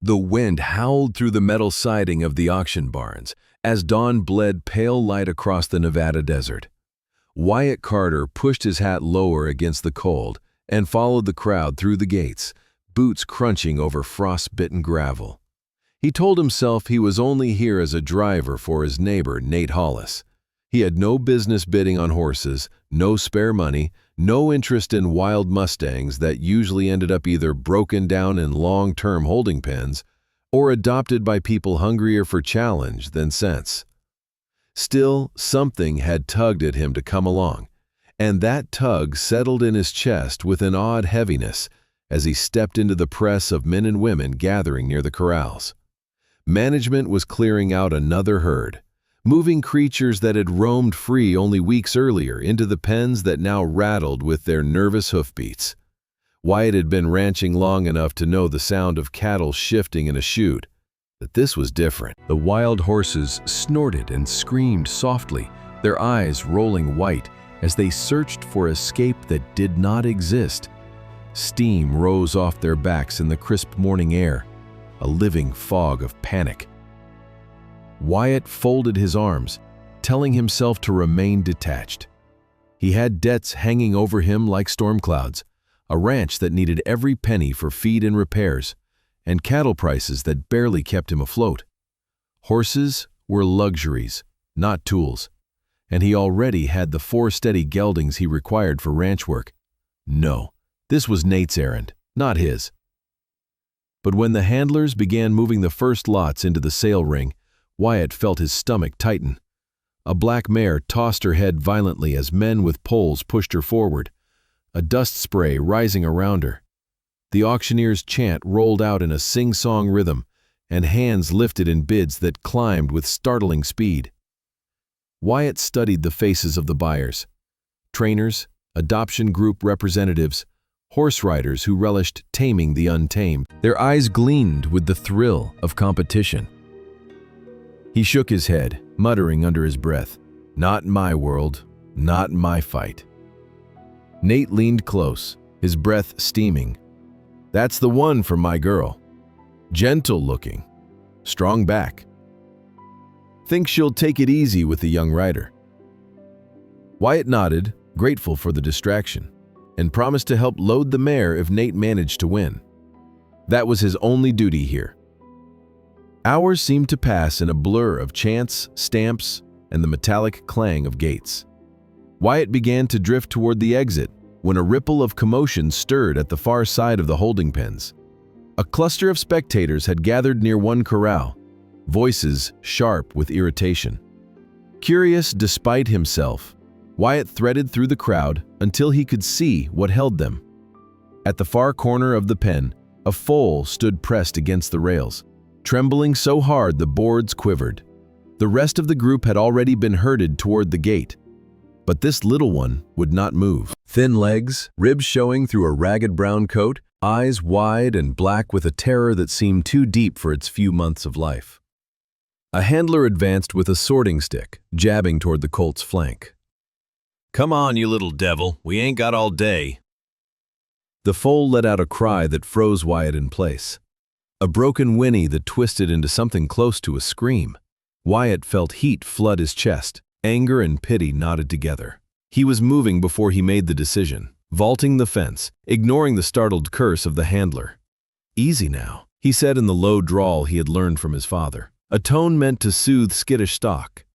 The wind howled through the metal siding of the auction barns as dawn bled pale light across the Nevada desert. Wyatt Carter pushed his hat lower against the cold and followed the crowd through the gates, boots crunching over frost-bitten gravel. He told himself he was only here as a driver for his neighbor, Nate Hollis. He had no business bidding on horses, no spare money, no interest in wild Mustangs that usually ended up either broken down in long-term holding pens or adopted by people hungrier for challenge than sense. Still, something had tugged at him to come along, and that tug settled in his chest with an odd heaviness as he stepped into the press of men and women gathering near the corrals. Management was clearing out another herd, moving creatures that had roamed free only weeks earlier into the pens that now rattled with their nervous hoofbeats. Wyatt had been ranching long enough to know the sound of cattle shifting in a chute, but this was different. The wild horses snorted and screamed softly, their eyes rolling white as they searched for escape that did not exist. Steam rose off their backs in the crisp morning air, a living fog of panic. Wyatt folded his arms, telling himself to remain detached. He had debts hanging over him like storm clouds, a ranch that needed every penny for feed and repairs, and cattle prices that barely kept him afloat. Horses were luxuries, not tools, and he already had the 4 steady geldings he required for ranch work. No, this was Nate's errand, not his. But when the handlers began moving the first lots into the sale ring, Wyatt felt his stomach tighten. A black mare tossed her head violently as men with poles pushed her forward, a dust spray rising around her. The auctioneer's chant rolled out in a sing-song rhythm, and hands lifted in bids that climbed with startling speed. Wyatt studied the faces of the buyers. Trainers, adoption group representatives, horse riders who relished taming the untamed. Their eyes gleamed with the thrill of competition. He shook his head, muttering under his breath, "Not my world, not my fight." Nate leaned close, his breath steaming. "That's the one for my girl. Gentle looking, strong back. Think she'll take it easy with the young rider." Wyatt nodded, grateful for the distraction, and promised to help load the mare if Nate managed to win. That was his only duty here. Hours seemed to pass in a blur of chants, stamps, and the metallic clang of gates. Wyatt began to drift toward the exit when a ripple of commotion stirred at the far side of the holding pens. A cluster of spectators had gathered near one corral, voices sharp with irritation. Curious despite himself, Wyatt threaded through the crowd until he could see what held them. At the far corner of the pen, a foal stood pressed against the rails, trembling so hard the boards quivered. The rest of the group had already been herded toward the gate, but this little one would not move. Thin legs, ribs showing through a ragged brown coat, eyes wide and black with a terror that seemed too deep for its few months of life. A handler advanced with a sorting stick, jabbing toward the colt's flank. "Come on, you little devil, we ain't got all day." The foal let out a cry that froze Wyatt in place. A broken whinny that twisted into something close to a scream. Wyatt felt heat flood his chest. Anger and pity knotted together. He was moving before he made the decision, vaulting the fence, ignoring the startled curse of the handler. "Easy now," he said in the low drawl he had learned from his father, a tone meant to soothe skittish stock.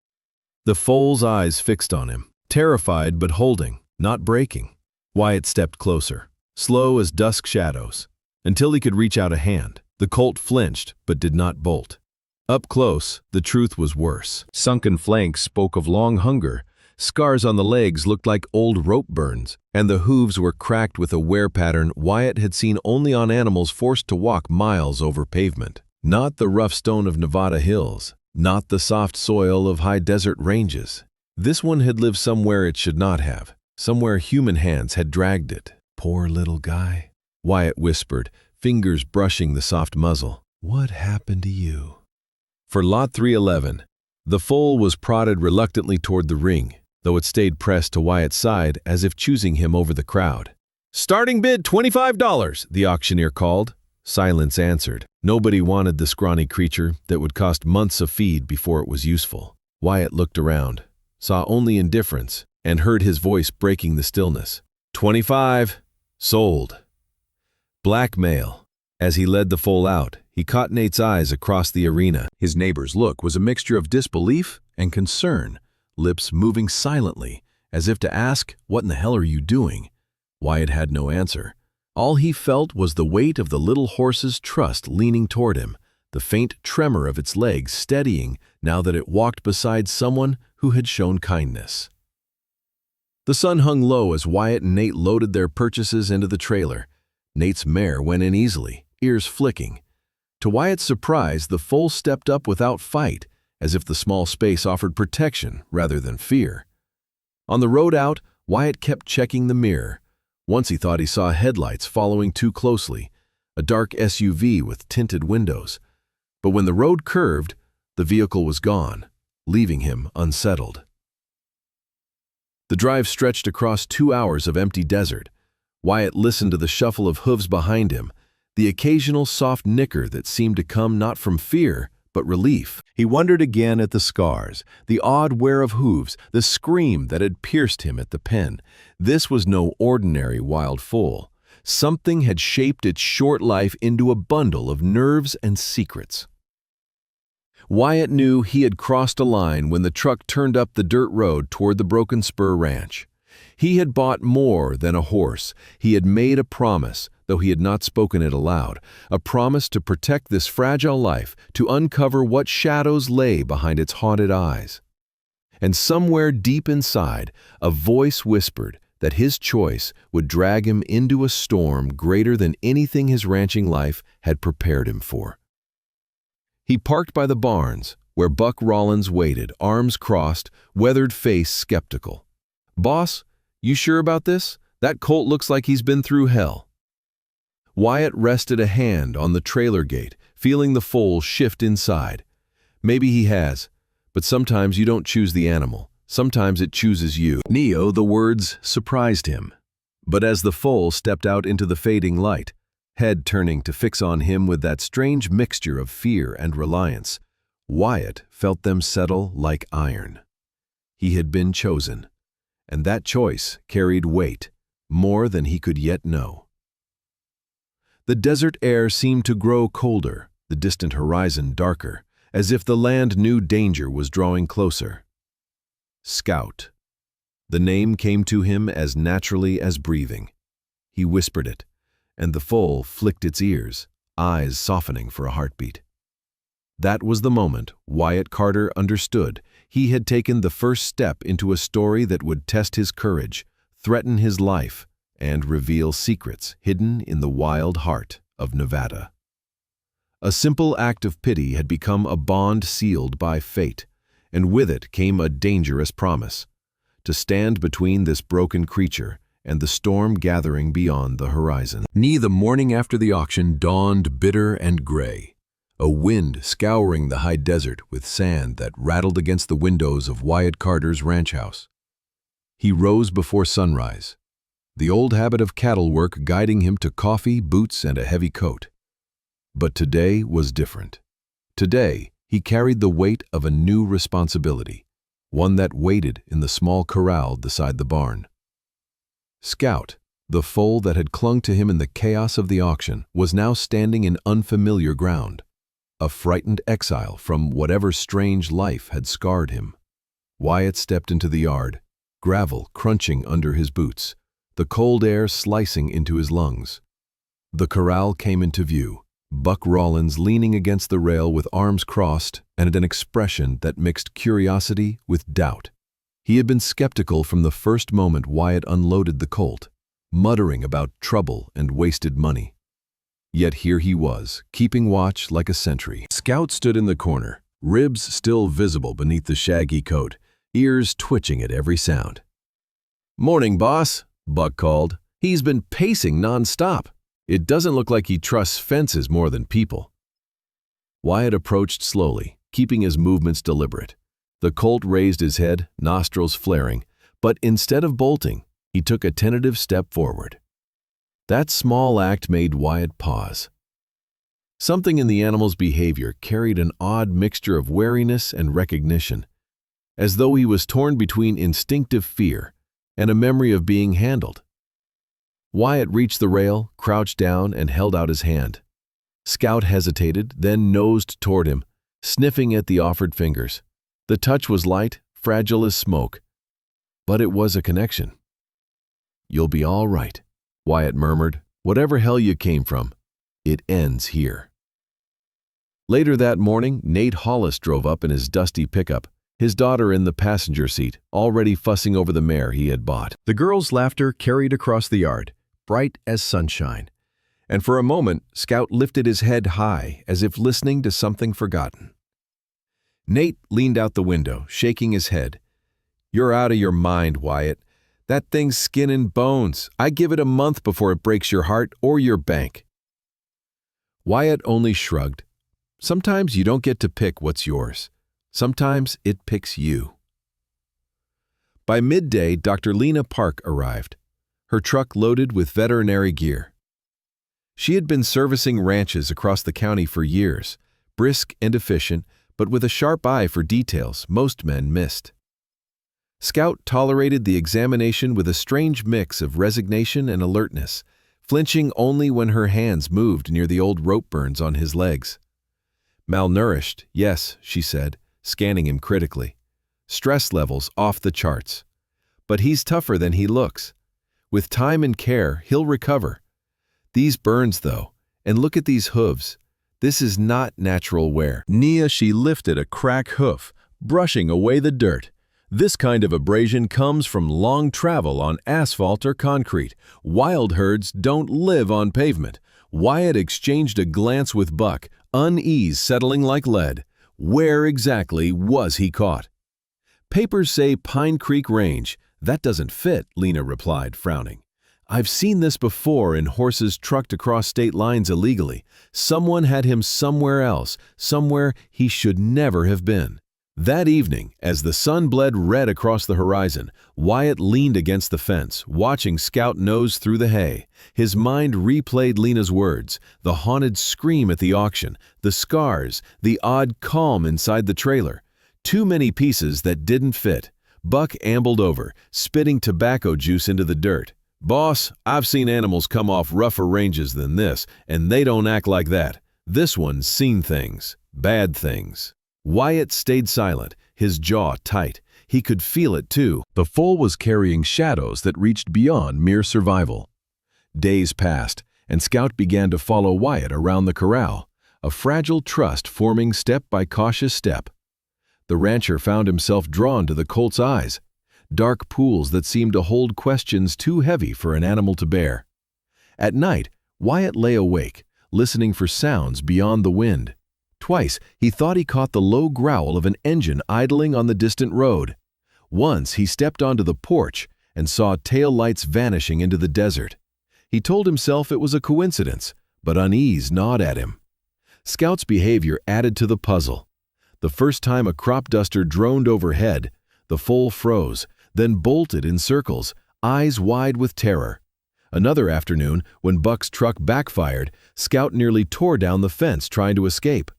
The foal's eyes fixed on him, terrified but holding, not breaking. Wyatt stepped closer, slow as dusk shadows, until he could reach out a hand. The colt flinched but did not bolt. Up close, the truth was worse. Sunken flanks spoke of long hunger, scars on the legs looked like old rope burns, and the hooves were cracked with a wear pattern Wyatt had seen only on animals forced to walk miles over pavement. Not the rough stone of Nevada hills, not the soft soil of high desert ranges. This one had lived somewhere it should not have, somewhere human hands had dragged it. "Poor little guy," Wyatt whispered, fingers brushing the soft muzzle. "What happened to you?" For lot 311, the foal was prodded reluctantly toward the ring, though it stayed pressed to Wyatt's side as if choosing him over the crowd. "Starting bid $25, the auctioneer called. Silence answered. Nobody wanted the scrawny creature that would cost months of feed before it was useful. Wyatt looked around, saw only indifference, and heard his voice breaking the stillness. 25. Sold. Blackmail. As he led the foal out, he caught Nate's eyes across the arena. His neighbor's look was a mixture of disbelief and concern, lips moving silently, as if to ask, "What in the hell are you doing?" Wyatt had no answer. All he felt was the weight of the little horse's trust leaning toward him, the faint tremor of its legs steadying now that it walked beside someone who had shown kindness. The sun hung low as Wyatt and Nate loaded their purchases into the trailer. Nate's mare went in easily, ears flicking. To Wyatt's surprise, the foal stepped up without fight, as if the small space offered protection rather than fear. On the road out, Wyatt kept checking the mirror. Once he thought he saw headlights following too closely, a dark SUV with tinted windows. But when the road curved, the vehicle was gone, leaving him unsettled. The drive stretched across 2 hours of empty desert. Wyatt listened to the shuffle of hooves behind him, the occasional soft nicker that seemed to come not from fear, but relief. He wondered again at the scars, the odd wear of hooves, the scream that had pierced him at the pen. This was no ordinary wild foal. Something had shaped its short life into a bundle of nerves and secrets. Wyatt knew he had crossed a line when the truck turned up the dirt road toward the Broken Spur Ranch. He had bought more than a horse. He had made a promise, though he had not spoken it aloud, a promise to protect this fragile life, to uncover what shadows lay behind its haunted eyes. And somewhere deep inside, a voice whispered that his choice would drag him into a storm greater than anything his ranching life had prepared him for. He parked by the barns, where Buck Rollins waited, arms crossed, weathered face skeptical. "Boss, you sure about this? That colt looks like he's been through hell." Wyatt rested a hand on the trailer gate, feeling the foal shift inside. "Maybe he has, but sometimes you don't choose the animal. Sometimes it chooses you." Neo, the words surprised him. But as the foal stepped out into the fading light, head turning to fix on him with that strange mixture of fear and reliance, Wyatt felt them settle like iron. He had been chosen, and that choice carried weight, more than he could yet know. The desert air seemed to grow colder, the distant horizon darker, as if the land knew danger was drawing closer. Scout. The name came to him as naturally as breathing. He whispered it, and the foal flicked its ears, eyes softening for a heartbeat. That was the moment Wyatt Carter understood he had taken the first step into a story that would test his courage, threaten his life, and reveal secrets hidden in the wild heart of Nevada. A simple act of pity had become a bond sealed by fate, and with it came a dangerous promise: to stand between this broken creature and the storm gathering beyond the horizon. The morning after the auction dawned bitter and gray, a wind scouring the high desert with sand that rattled against the windows of Wyatt Carter's ranch house. He rose before sunrise, the old habit of cattle work guiding him to coffee, boots, and a heavy coat. But today was different. Today, he carried the weight of a new responsibility, one that waited in the small corral beside the barn. Scout, the foal that had clung to him in the chaos of the auction, was now standing in unfamiliar ground, a frightened exile from whatever strange life had scarred him. Wyatt stepped into the yard, gravel crunching under his boots, the cold air slicing into his lungs. The corral came into view, Buck Rollins leaning against the rail with arms crossed and an expression that mixed curiosity with doubt. He had been skeptical from the first moment Wyatt unloaded the colt, muttering about trouble and wasted money. Yet here he was, keeping watch like a sentry. Scout stood in the corner, ribs still visible beneath the shaggy coat, ears twitching at every sound. "Morning, boss," Buck called. "He's been pacing nonstop. It doesn't look like he trusts fences more than people." Wyatt approached slowly, keeping his movements deliberate. The colt raised his head, nostrils flaring, but instead of bolting, he took a tentative step forward. That small act made Wyatt pause. Something in the animal's behavior carried an odd mixture of wariness and recognition, as though he was torn between instinctive fear and a memory of being handled. Wyatt reached the rail, crouched down, and held out his hand. Scout hesitated, then nosed toward him, sniffing at the offered fingers. The touch was light, fragile as smoke, but it was a connection. "You'll be all right," Wyatt murmured. "Whatever hell you came from, it ends here." Later that morning, Nate Hollis drove up in his dusty pickup, his daughter in the passenger seat, already fussing over the mare he had bought. The girl's laughter carried across the yard, bright as sunshine, and for a moment Scout lifted his head high as if listening to something forgotten. Nate leaned out the window, shaking his head. "You're out of your mind, Wyatt. That thing's skin and bones. I give it a month before it breaks your heart or your bank." Wyatt only shrugged. Sometimes you don't get to pick what's yours. Sometimes it picks you. By midday, Dr. Lena Park arrived, her truck loaded with veterinary gear. She had been servicing ranches across the county for years, brisk and efficient, but with a sharp eye for details most men missed. Scout tolerated the examination with a strange mix of resignation and alertness, flinching only when her hands moved near the old rope burns on his legs. "Malnourished, yes," she said, scanning him critically. "Stress levels off the charts. But he's tougher than he looks. With time and care, he'll recover. These burns, though, and look at these hooves. This is not natural wear." She lifted a cracked hoof, brushing away the dirt. "This kind of abrasion comes from long travel on asphalt or concrete. Wild herds don't live on pavement." Wyatt exchanged a glance with Buck, unease settling like lead. Where exactly was he caught? "Papers say Pine Creek Range. That doesn't fit," Lena replied, frowning. "I've seen this before in horses trucked across state lines illegally. Someone had him somewhere else, somewhere he should never have been." That evening, as the sun bled red across the horizon, Wyatt leaned against the fence, watching Scout nose through the hay. His mind replayed Lena's words, the haunted scream at the auction, the scars, the odd calm inside the trailer. Too many pieces that didn't fit. Buck ambled over, spitting tobacco juice into the dirt. "Boss, I've seen animals come off rougher ranges than this, and they don't act like that. This one's seen things, bad things." Wyatt stayed silent, his jaw tight. He could feel it too. The foal was carrying shadows that reached beyond mere survival. Days passed, and Scout began to follow Wyatt around the corral, a fragile trust forming step by cautious step. The rancher found himself drawn to the colt's eyes, dark pools that seemed to hold questions too heavy for an animal to bear. At night, Wyatt lay awake, listening for sounds beyond the wind. Twice, he thought he caught the low growl of an engine idling on the distant road. Once, he stepped onto the porch and saw tail lights vanishing into the desert. He told himself it was a coincidence, but unease gnawed at him. Scout's behavior added to the puzzle. The first time a crop duster droned overhead, the foal froze, then bolted in circles, eyes wide with terror. Another afternoon, when Buck's truck backfired, Scout nearly tore down the fence trying to escape.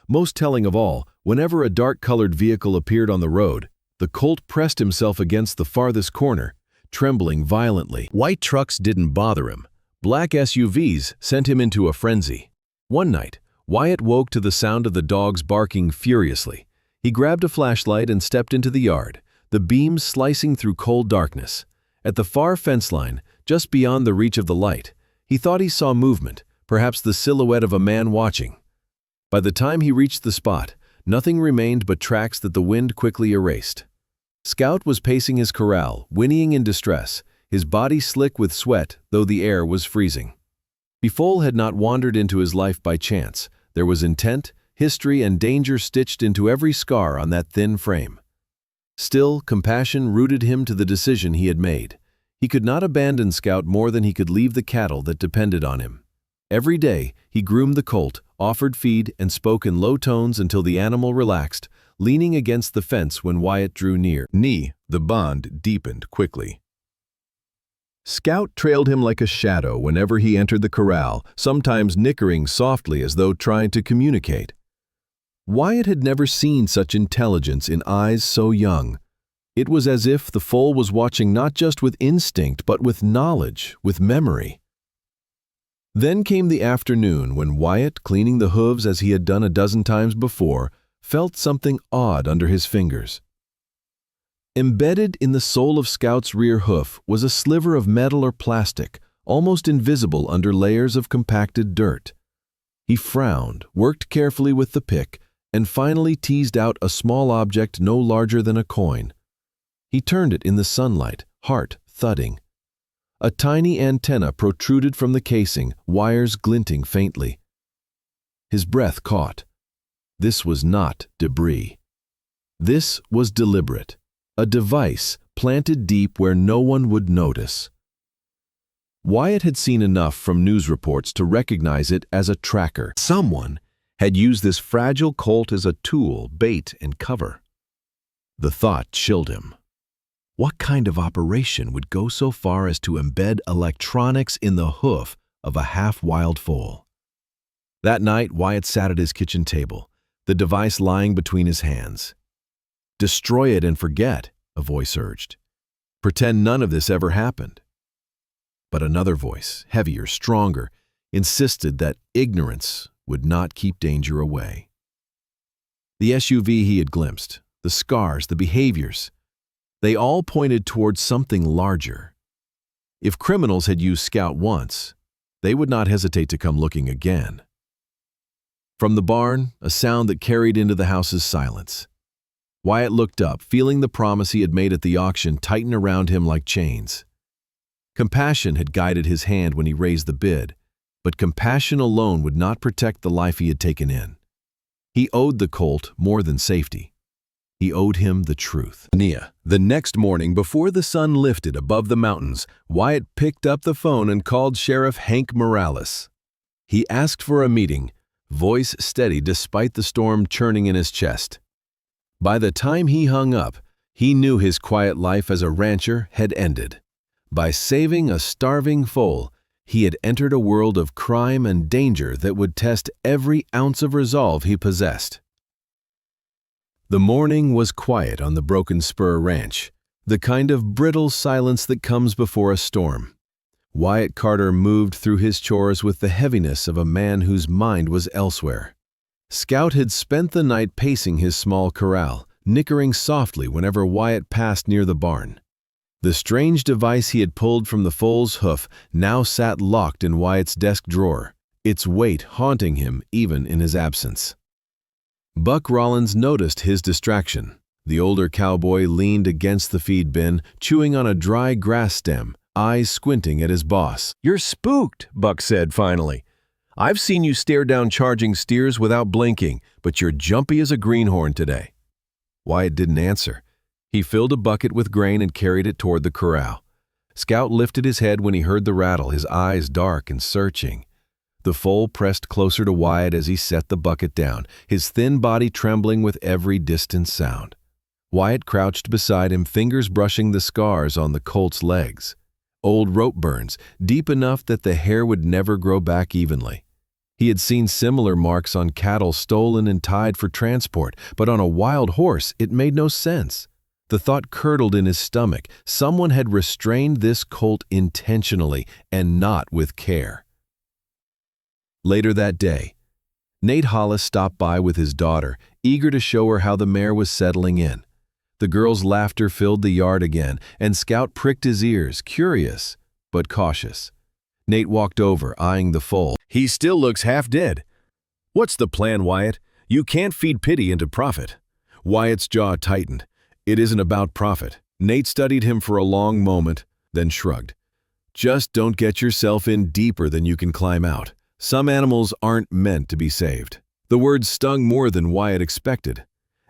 Most telling of all, whenever a dark-colored vehicle appeared on the road, the colt pressed himself against the farthest corner, trembling violently. White trucks didn't bother him. Black SUVs sent him into a frenzy. One night, Wyatt woke to the sound of the dogs barking furiously. He grabbed a flashlight and stepped into the yard, the beams slicing through cold darkness. At the far fence line, just beyond the reach of the light, he thought he saw movement, perhaps the silhouette of a man watching. By the time he reached the spot, nothing remained but tracks that the wind quickly erased. Scout was pacing his corral, whinnying in distress, his body slick with sweat, though the air was freezing. Foal had not wandered into his life by chance. There was intent, history, and danger stitched into every scar on that thin frame. Still, compassion rooted him to the decision he had made. He could not abandon Scout more than he could leave the cattle that depended on him. Every day, he groomed the colt, offered feed, and spoke in low tones until the animal relaxed, leaning against the fence when Wyatt drew near. The bond deepened quickly. Scout trailed him like a shadow whenever he entered the corral, sometimes nickering softly as though trying to communicate. Wyatt had never seen such intelligence in eyes so young. It was as if the foal was watching not just with instinct, but with knowledge, with memory. Then came the afternoon when Wyatt, cleaning the hooves as he had done a dozen times before, felt something odd under his fingers. Embedded in the sole of Scout's rear hoof was a sliver of metal or plastic, almost invisible under layers of compacted dirt. He frowned, worked carefully with the pick, and finally teased out a small object no larger than a coin. He turned it in the sunlight, heart thudding. A tiny antenna protruded from the casing, wires glinting faintly. His breath caught. This was not debris. This was deliberate. A device planted deep where no one would notice. Wyatt had seen enough from news reports to recognize it as a tracker. Someone had used this fragile colt as a tool, bait, and cover. The thought chilled him. What kind of operation would go so far as to embed electronics in the hoof of a half-wild foal? That night, Wyatt sat at his kitchen table, the device lying between his hands. "Destroy it and forget," a voice urged. "Pretend none of this ever happened." But another voice, heavier, stronger, insisted that ignorance would not keep danger away. The SUV he had glimpsed, the scars, the behaviors, they all pointed towards something larger. If criminals had used Scout once, they would not hesitate to come looking again. From the barn, a sound that carried into the house's silence. Wyatt looked up, feeling the promise he had made at the auction tighten around him like chains. Compassion had guided his hand when he raised the bid, but compassion alone would not protect the life he had taken in. He owed the colt more than safety. He owed him the truth. The next morning, before the sun lifted above the mountains, Wyatt picked up the phone and called Sheriff Hank Morales. He asked for a meeting, voice steady despite the storm churning in his chest. By the time he hung up, he knew his quiet life as a rancher had ended. By saving a starving foal, he had entered a world of crime and danger that would test every ounce of resolve he possessed. The morning was quiet on the Broken Spur Ranch, the kind of brittle silence that comes before a storm. Wyatt Carter moved through his chores with the heaviness of a man whose mind was elsewhere. Scout had spent the night pacing his small corral, nickering softly whenever Wyatt passed near the barn. The strange device he had pulled from the foal's hoof now sat locked in Wyatt's desk drawer, its weight haunting him even in his absence. Buck Rollins noticed his distraction. The older cowboy leaned against the feed bin, chewing on a dry grass stem, eyes squinting at his boss. "You're spooked," Buck said finally. "I've seen you stare down charging steers without blinking, but you're jumpy as a greenhorn today." Wyatt didn't answer. He filled a bucket with grain and carried it toward the corral. Scout lifted his head when he heard the rattle, his eyes dark and searching. The foal pressed closer to Wyatt as he set the bucket down, his thin body trembling with every distant sound. Wyatt crouched beside him, fingers brushing the scars on the colt's legs. Old rope burns, deep enough that the hair would never grow back evenly. He had seen similar marks on cattle stolen and tied for transport, but on a wild horse it made no sense. The thought curdled in his stomach. Someone had restrained this colt intentionally and not with care. Later that day, Nate Hollis stopped by with his daughter, eager to show her how the mare was settling in. The girl's laughter filled the yard again, and Scout pricked his ears, curious but cautious. Nate walked over, eyeing the foal. "He still looks half dead." "What's the plan, Wyatt? You can't feed pity into profit." Wyatt's jaw tightened. "It isn't about profit." Nate studied him for a long moment, then shrugged. "Just don't get yourself in deeper than you can climb out. Some animals aren't meant to be saved." The words stung more than Wyatt expected.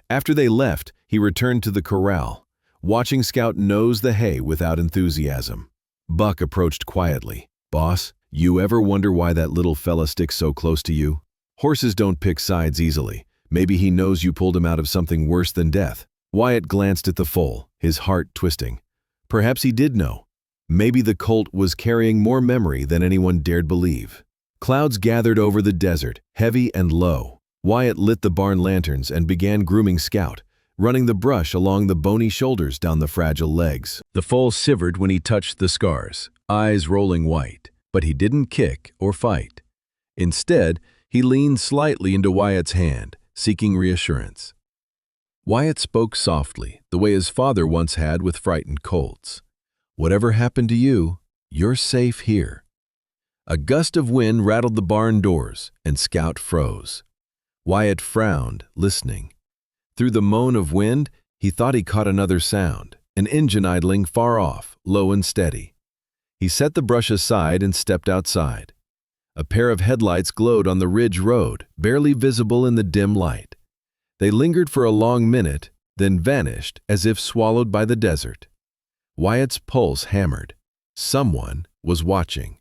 After they left, he returned to the corral, watching Scout nose the hay without enthusiasm. Buck approached quietly. "Boss, you ever wonder why that little fella sticks so close to you? Horses don't pick sides easily. Maybe he knows you pulled him out of something worse than death." Wyatt glanced at the foal, his heart twisting. Perhaps he did know. Maybe the colt was carrying more memory than anyone dared believe. Clouds gathered over the desert, heavy and low. Wyatt lit the barn lanterns and began grooming Scout, running the brush along the bony shoulders down the fragile legs. The foal shivered when he touched the scars, eyes rolling white, but he didn't kick or fight. Instead, he leaned slightly into Wyatt's hand, seeking reassurance. Wyatt spoke softly, the way his father once had with frightened colts. "Whatever happened to you, you're safe here." A gust of wind rattled the barn doors, and Scout froze. Wyatt frowned, listening. Through the moan of wind, he thought he caught another sound, an engine idling far off, low and steady. He set the brush aside and stepped outside. A pair of headlights glowed on the ridge road, barely visible in the dim light. They lingered for a long minute, then vanished as if swallowed by the desert. Wyatt's pulse hammered. Someone was watching.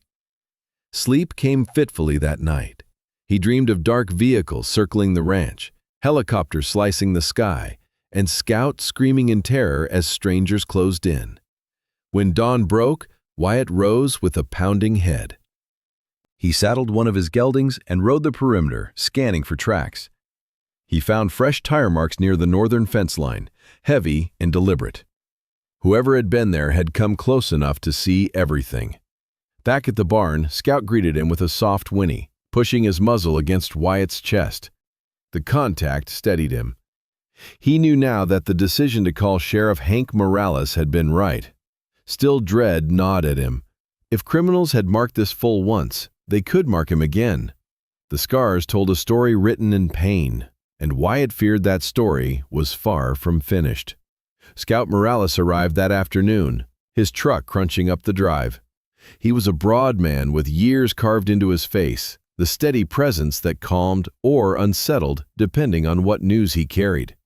Sleep came fitfully that night. He dreamed of dark vehicles circling the ranch, helicopters slicing the sky, and Scout screaming in terror as strangers closed in. When dawn broke, Wyatt rose with a pounding head. He saddled one of his geldings and rode the perimeter, scanning for tracks. He found fresh tire marks near the northern fence line, heavy and deliberate. Whoever had been there had come close enough to see everything. Back at the barn, Scout greeted him with a soft whinny, pushing his muzzle against Wyatt's chest. The contact steadied him. He knew now that the decision to call Sheriff Hank Morales had been right. Still, dread gnawed at him. If criminals had marked this foal once, they could mark him again. The scars told a story written in pain, and Wyatt feared that story was far from finished. Scout Morales arrived that afternoon, his truck crunching up the drive. He was a broad man with years carved into his face, the steady presence that calmed or unsettled depending on what news he carried.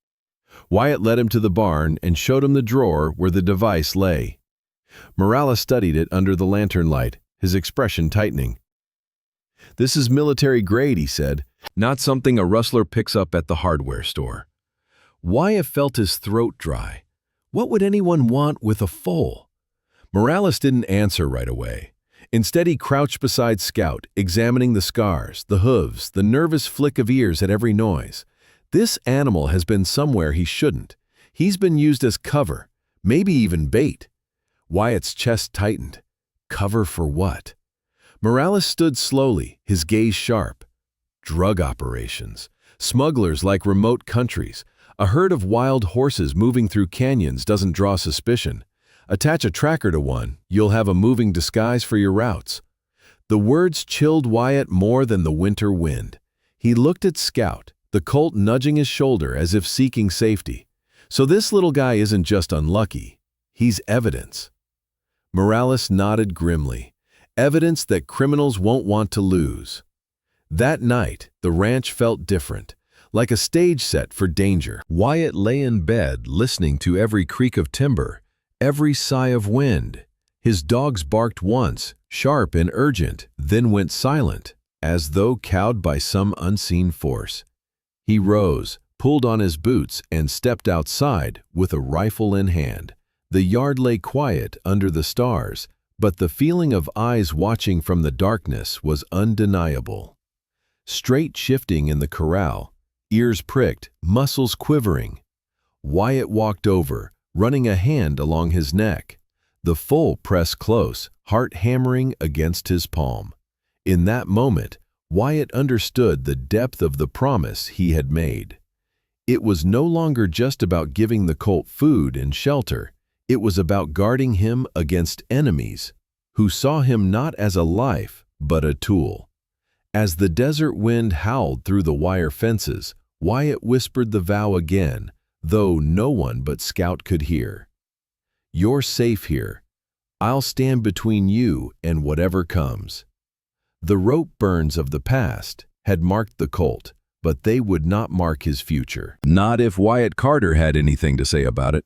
Wyatt led him to the barn and showed him the drawer where the device lay. Morales studied it under the lantern light, his expression tightening. "This is military grade," he said, "not something a rustler picks up at the hardware store." Wyatt felt his throat dry. What would anyone want with a foal? Morales didn't answer right away. Instead, he crouched beside Scout, examining the scars, the hooves, the nervous flick of ears at every noise. This animal has been somewhere he shouldn't. He's been used as cover, maybe even bait. Wyatt's chest tightened. Cover for what? Morales stood slowly, his gaze sharp. Drug operations. Smugglers like remote countries. A herd of wild horses moving through canyons doesn't draw suspicion. Attach a tracker to one, you'll have a moving disguise for your routes. The words chilled Wyatt more than the winter wind. He looked at Scout, the colt nudging his shoulder as if seeking safety. So this little guy isn't just unlucky. He's evidence. Morales nodded grimly. Evidence that criminals won't want to lose. That night, the ranch felt different, like a stage set for danger. Wyatt lay in bed, listening to every creak of timber, every sigh of wind. His dogs barked once, sharp and urgent, then went silent, as though cowed by some unseen force. He rose, pulled on his boots, and stepped outside with a rifle in hand. The yard lay quiet under the stars, but the feeling of eyes watching from the darkness was undeniable. Straight shifting in the corral, ears pricked, muscles quivering. Wyatt walked over, running a hand along his neck. The foal pressed close, heart hammering against his palm. In that moment, Wyatt understood the depth of the promise he had made. It was no longer just about giving the colt food and shelter. It was about guarding him against enemies who saw him not as a life, but a tool. As the desert wind howled through the wire fences, Wyatt whispered the vow again, though no one but Scout could hear. "You're safe here. I'll stand between you and whatever comes." The rope burns of the past had marked the colt, but they would not mark his future. Not if Wyatt Carter had anything to say about it.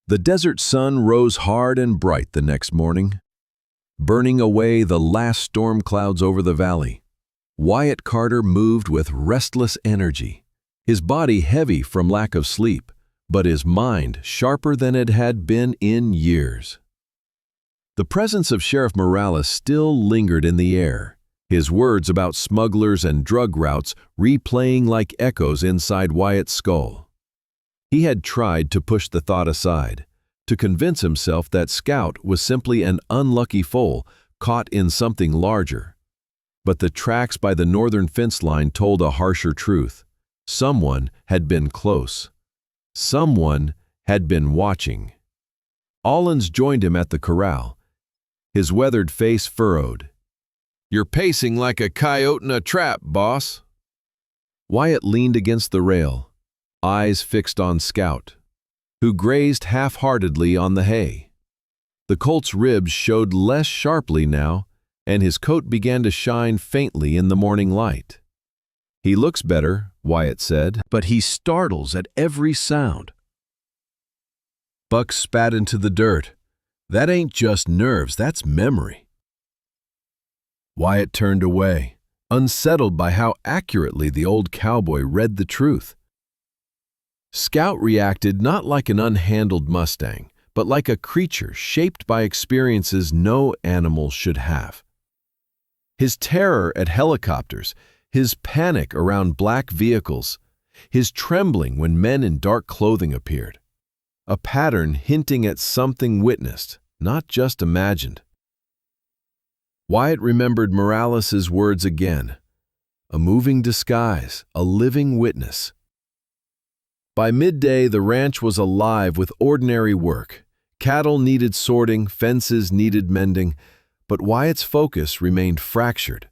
The desert sun rose hard and bright the next morning, burning away the last storm clouds over the valley. Wyatt Carter moved with restless energy, his body heavy from lack of sleep, but his mind sharper than it had been in years. The presence of Sheriff Morales still lingered in the air, his words about smugglers and drug routes replaying like echoes inside Wyatt's skull. He had tried to push the thought aside, to convince himself that Scout was simply an unlucky foal caught in something larger. But the tracks by the northern fence line told a harsher truth. Someone had been close. Someone had been watching. Ollins joined him at the corral, his weathered face furrowed. "You're pacing like a coyote in a trap, boss." Wyatt leaned against the rail, eyes fixed on Scout, who grazed half-heartedly on the hay. The colt's ribs showed less sharply now, and his coat began to shine faintly in the morning light. "He looks better," Wyatt said, "but he startles at every sound." Buck spat into the dirt. "That ain't just nerves, that's memory." Wyatt turned away, unsettled by how accurately the old cowboy read the truth. Scout reacted not like an unhandled Mustang, but like a creature shaped by experiences no animal should have. His terror at helicopters, his panic around black vehicles, his trembling when men in dark clothing appeared. A pattern hinting at something witnessed, not just imagined. Wyatt remembered Morales's words again. A moving disguise, a living witness. By midday, the ranch was alive with ordinary work. Cattle needed sorting, fences needed mending, but Wyatt's focus remained fractured.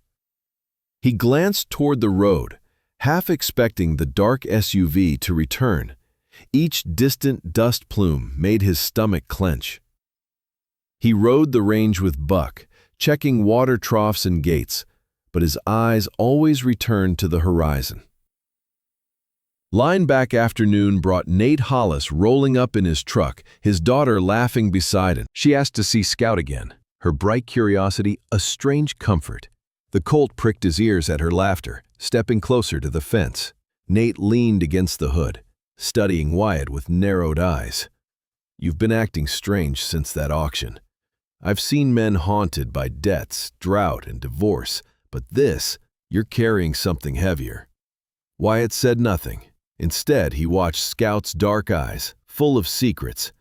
He glanced toward the road, half expecting the dark SUV to return. Each distant dust plume made his stomach clench. He rode the range with Buck, checking water troughs and gates, but his eyes always returned to the horizon. Lineback afternoon brought Nate Hollis rolling up in his truck, his daughter laughing beside him. She asked to see Scout again, her bright curiosity a strange comfort. The colt pricked his ears at her laughter, stepping closer to the fence. Nate leaned against the hood, studying Wyatt with narrowed eyes. "You've been acting strange since that auction. I've seen men haunted by debts, drought, and divorce, but you're carrying something heavier." Wyatt said nothing. Instead, he watched Scout's dark eyes, full of secrets.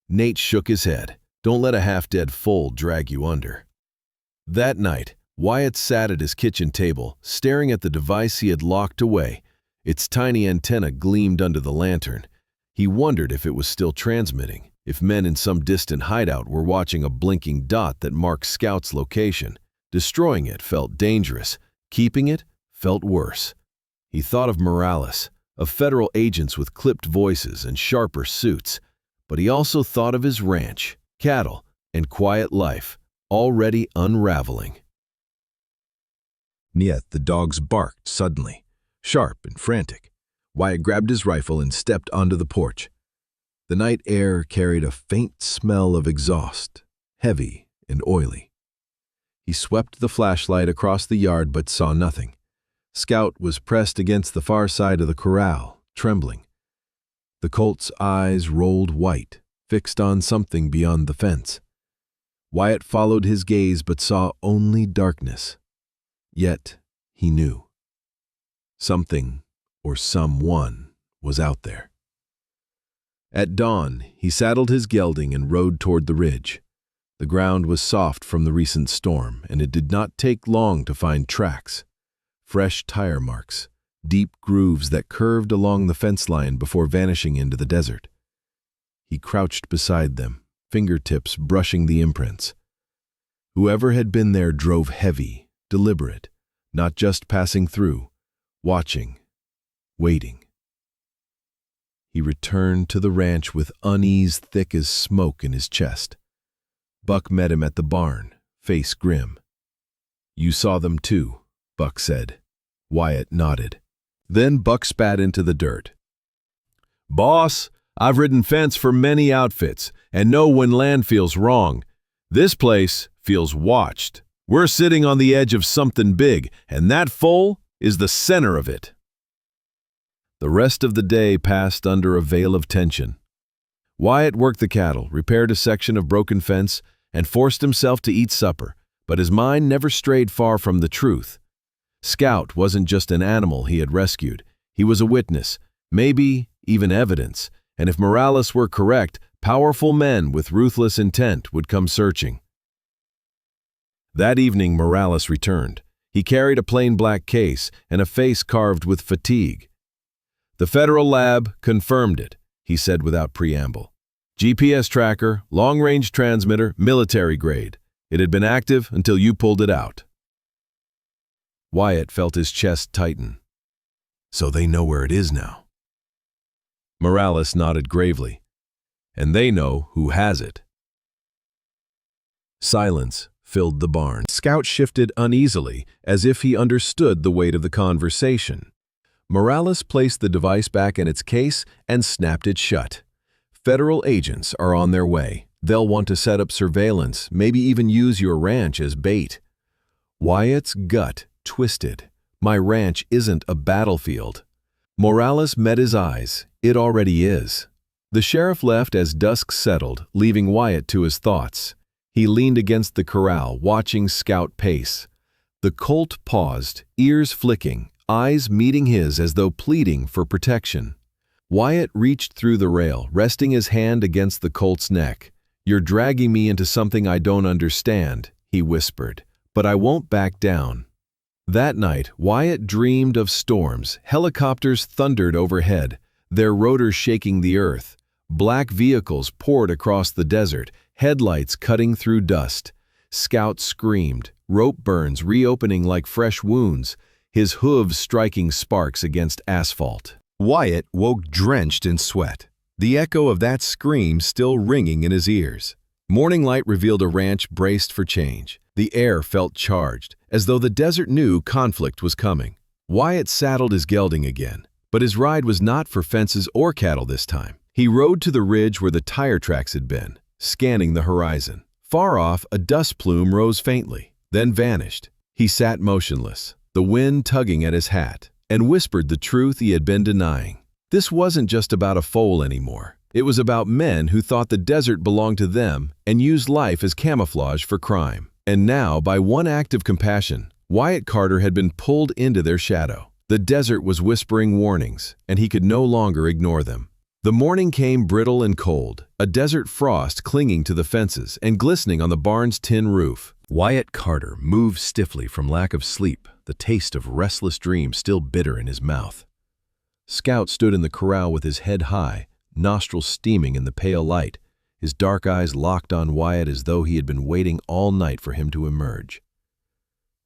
Nate shook his head. "Don't let a half-dead foal drag you under." That night, Wyatt sat at his kitchen table, staring at the device he had locked away. Its tiny antenna gleamed under the lantern. He wondered if it was still transmitting, if men in some distant hideout were watching a blinking dot that marked Scout's location. Destroying it felt dangerous. Keeping it felt worse. He thought of Morales, of federal agents with clipped voices and sharper suits, but he also thought of his ranch, cattle, and quiet life, already unraveling. Yet the dogs barked suddenly, sharp and frantic. Wyatt grabbed his rifle and stepped onto the porch. The night air carried a faint smell of exhaust, heavy and oily. He swept the flashlight across the yard but saw nothing. Scout was pressed against the far side of the corral, trembling. The colt's eyes rolled white, fixed on something beyond the fence. Wyatt followed his gaze but saw only darkness. Yet he knew. Something or someone was out there. At dawn, he saddled his gelding and rode toward the ridge. The ground was soft from the recent storm, and it did not take long to find tracks. Fresh tire marks, deep grooves that curved along the fence line before vanishing into the desert. He crouched beside them, fingertips brushing the imprints. Whoever had been there drove heavy, deliberate, not just passing through, watching, waiting. He returned to the ranch with unease thick as smoke in his chest. Buck met him at the barn, face grim. "You saw them too," Buck said. Wyatt nodded. Then Buck spat into the dirt. "Boss, I've ridden fence for many outfits and know when land feels wrong. This place feels watched. We're sitting on the edge of something big, and that foal is the center of it." The rest of the day passed under a veil of tension. Wyatt worked the cattle, repaired a section of broken fence, and forced himself to eat supper, but his mind never strayed far from the truth. Scout wasn't just an animal he had rescued. He was a witness, maybe even evidence, and if Morales were correct, powerful men with ruthless intent would come searching. That evening, Morales returned. He carried a plain black case and a face carved with fatigue. "The federal lab confirmed it," he said without preamble. "GPS tracker, long-range transmitter, military grade. It had been active until you pulled it out." Wyatt felt his chest tighten. "So they know where it is now?" Morales nodded gravely. "And they know who has it." Silence filled the barn. Scout shifted uneasily, as if he understood the weight of the conversation. Morales placed the device back in its case and snapped it shut. "Federal agents are on their way. They'll want to set up surveillance, maybe even use your ranch as bait." Wyatt's gut twisted. "My ranch isn't a battlefield." Morales met his eyes. "It already is." The sheriff left as dusk settled, leaving Wyatt to his thoughts. He leaned against the corral, watching Scout pace. The colt paused, ears flicking, eyes meeting his as though pleading for protection. Wyatt reached through the rail, resting his hand against the colt's neck. "You're dragging me into something I don't understand," he whispered, "but I won't back down." That night, Wyatt dreamed of storms. Helicopters thundered overhead, their rotors shaking the earth. Black vehicles poured across the desert, headlights cutting through dust. Scout screamed, rope burns reopening like fresh wounds, his hooves striking sparks against asphalt. Wyatt woke drenched in sweat, the echo of that scream still ringing in his ears. Morning light revealed a ranch braced for change. The air felt charged, as though the desert knew conflict was coming. Wyatt saddled his gelding again, but his ride was not for fences or cattle this time. He rode to the ridge where the tire tracks had been, scanning the horizon. Far off, a dust plume rose faintly, then vanished. He sat motionless, the wind tugging at his hat, and whispered the truth he had been denying. This wasn't just about a foal anymore. It was about men who thought the desert belonged to them and used life as camouflage for crime. And now, by one act of compassion, Wyatt Carter had been pulled into their shadow. The desert was whispering warnings, and he could no longer ignore them. The morning came brittle and cold, a desert frost clinging to the fences and glistening on the barn's tin roof. Wyatt Carter moved stiffly from lack of sleep, the taste of restless dreams still bitter in his mouth. Scout stood in the corral with his head high, nostrils steaming in the pale light, his dark eyes locked on Wyatt as though he had been waiting all night for him to emerge.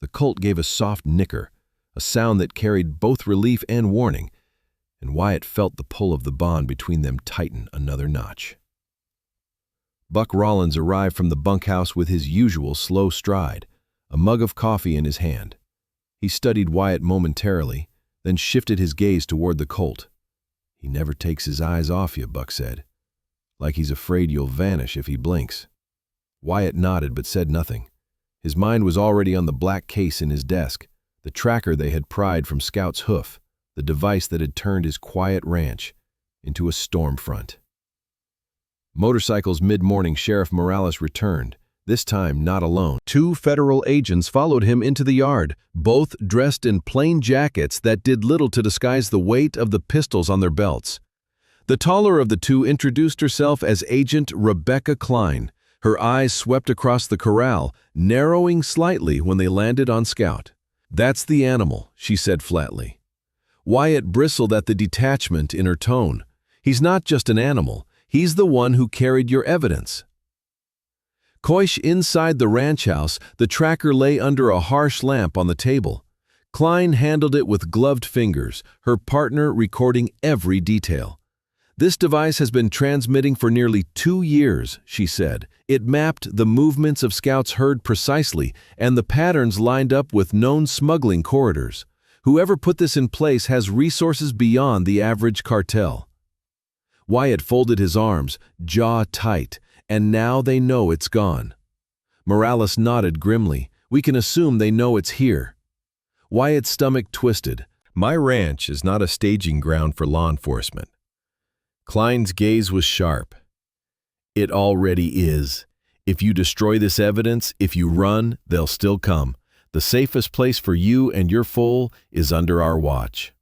The colt gave a soft nicker, a sound that carried both relief and warning, and Wyatt felt the pull of the bond between them tighten another notch. Buck Rollins arrived from the bunkhouse with his usual slow stride, a mug of coffee in his hand. He studied Wyatt momentarily, then shifted his gaze toward the colt. "He never takes his eyes off you," Buck said, "like he's afraid you'll vanish if he blinks." Wyatt nodded but said nothing. His mind was already on the black case in his desk, the tracker they had pried from Scout's hoof, the device that had turned his quiet ranch into a storm front. Motorcycles mid-morning, Sheriff Morales returned, this time not alone. 2 federal agents followed him into the yard, both dressed in plain jackets that did little to disguise the weight of the pistols on their belts. The taller of the two introduced herself as Agent Rebecca Klein. Her eyes swept across the corral, narrowing slightly when they landed on Scout. "That's the animal," she said flatly. Wyatt bristled at the detachment in her tone. "He's not just an animal. He's the one who carried your evidence." Coish inside the ranch house, the tracker lay under a harsh lamp on the table. Klein handled it with gloved fingers, her partner recording every detail. "This device has been transmitting for nearly 2 years," she said. "It mapped the movements of Scout's herd precisely, and the patterns lined up with known smuggling corridors. Whoever put this in place has resources beyond the average cartel." Wyatt folded his arms, jaw tight, "And now they know it's gone." Morales nodded grimly. "We can assume they know it's here." Wyatt's stomach twisted. "My ranch is not a staging ground for law enforcement." Klein's gaze was sharp. "It already is. If you destroy this evidence, if you run, they'll still come. The safest place for you and your foal is under our watch."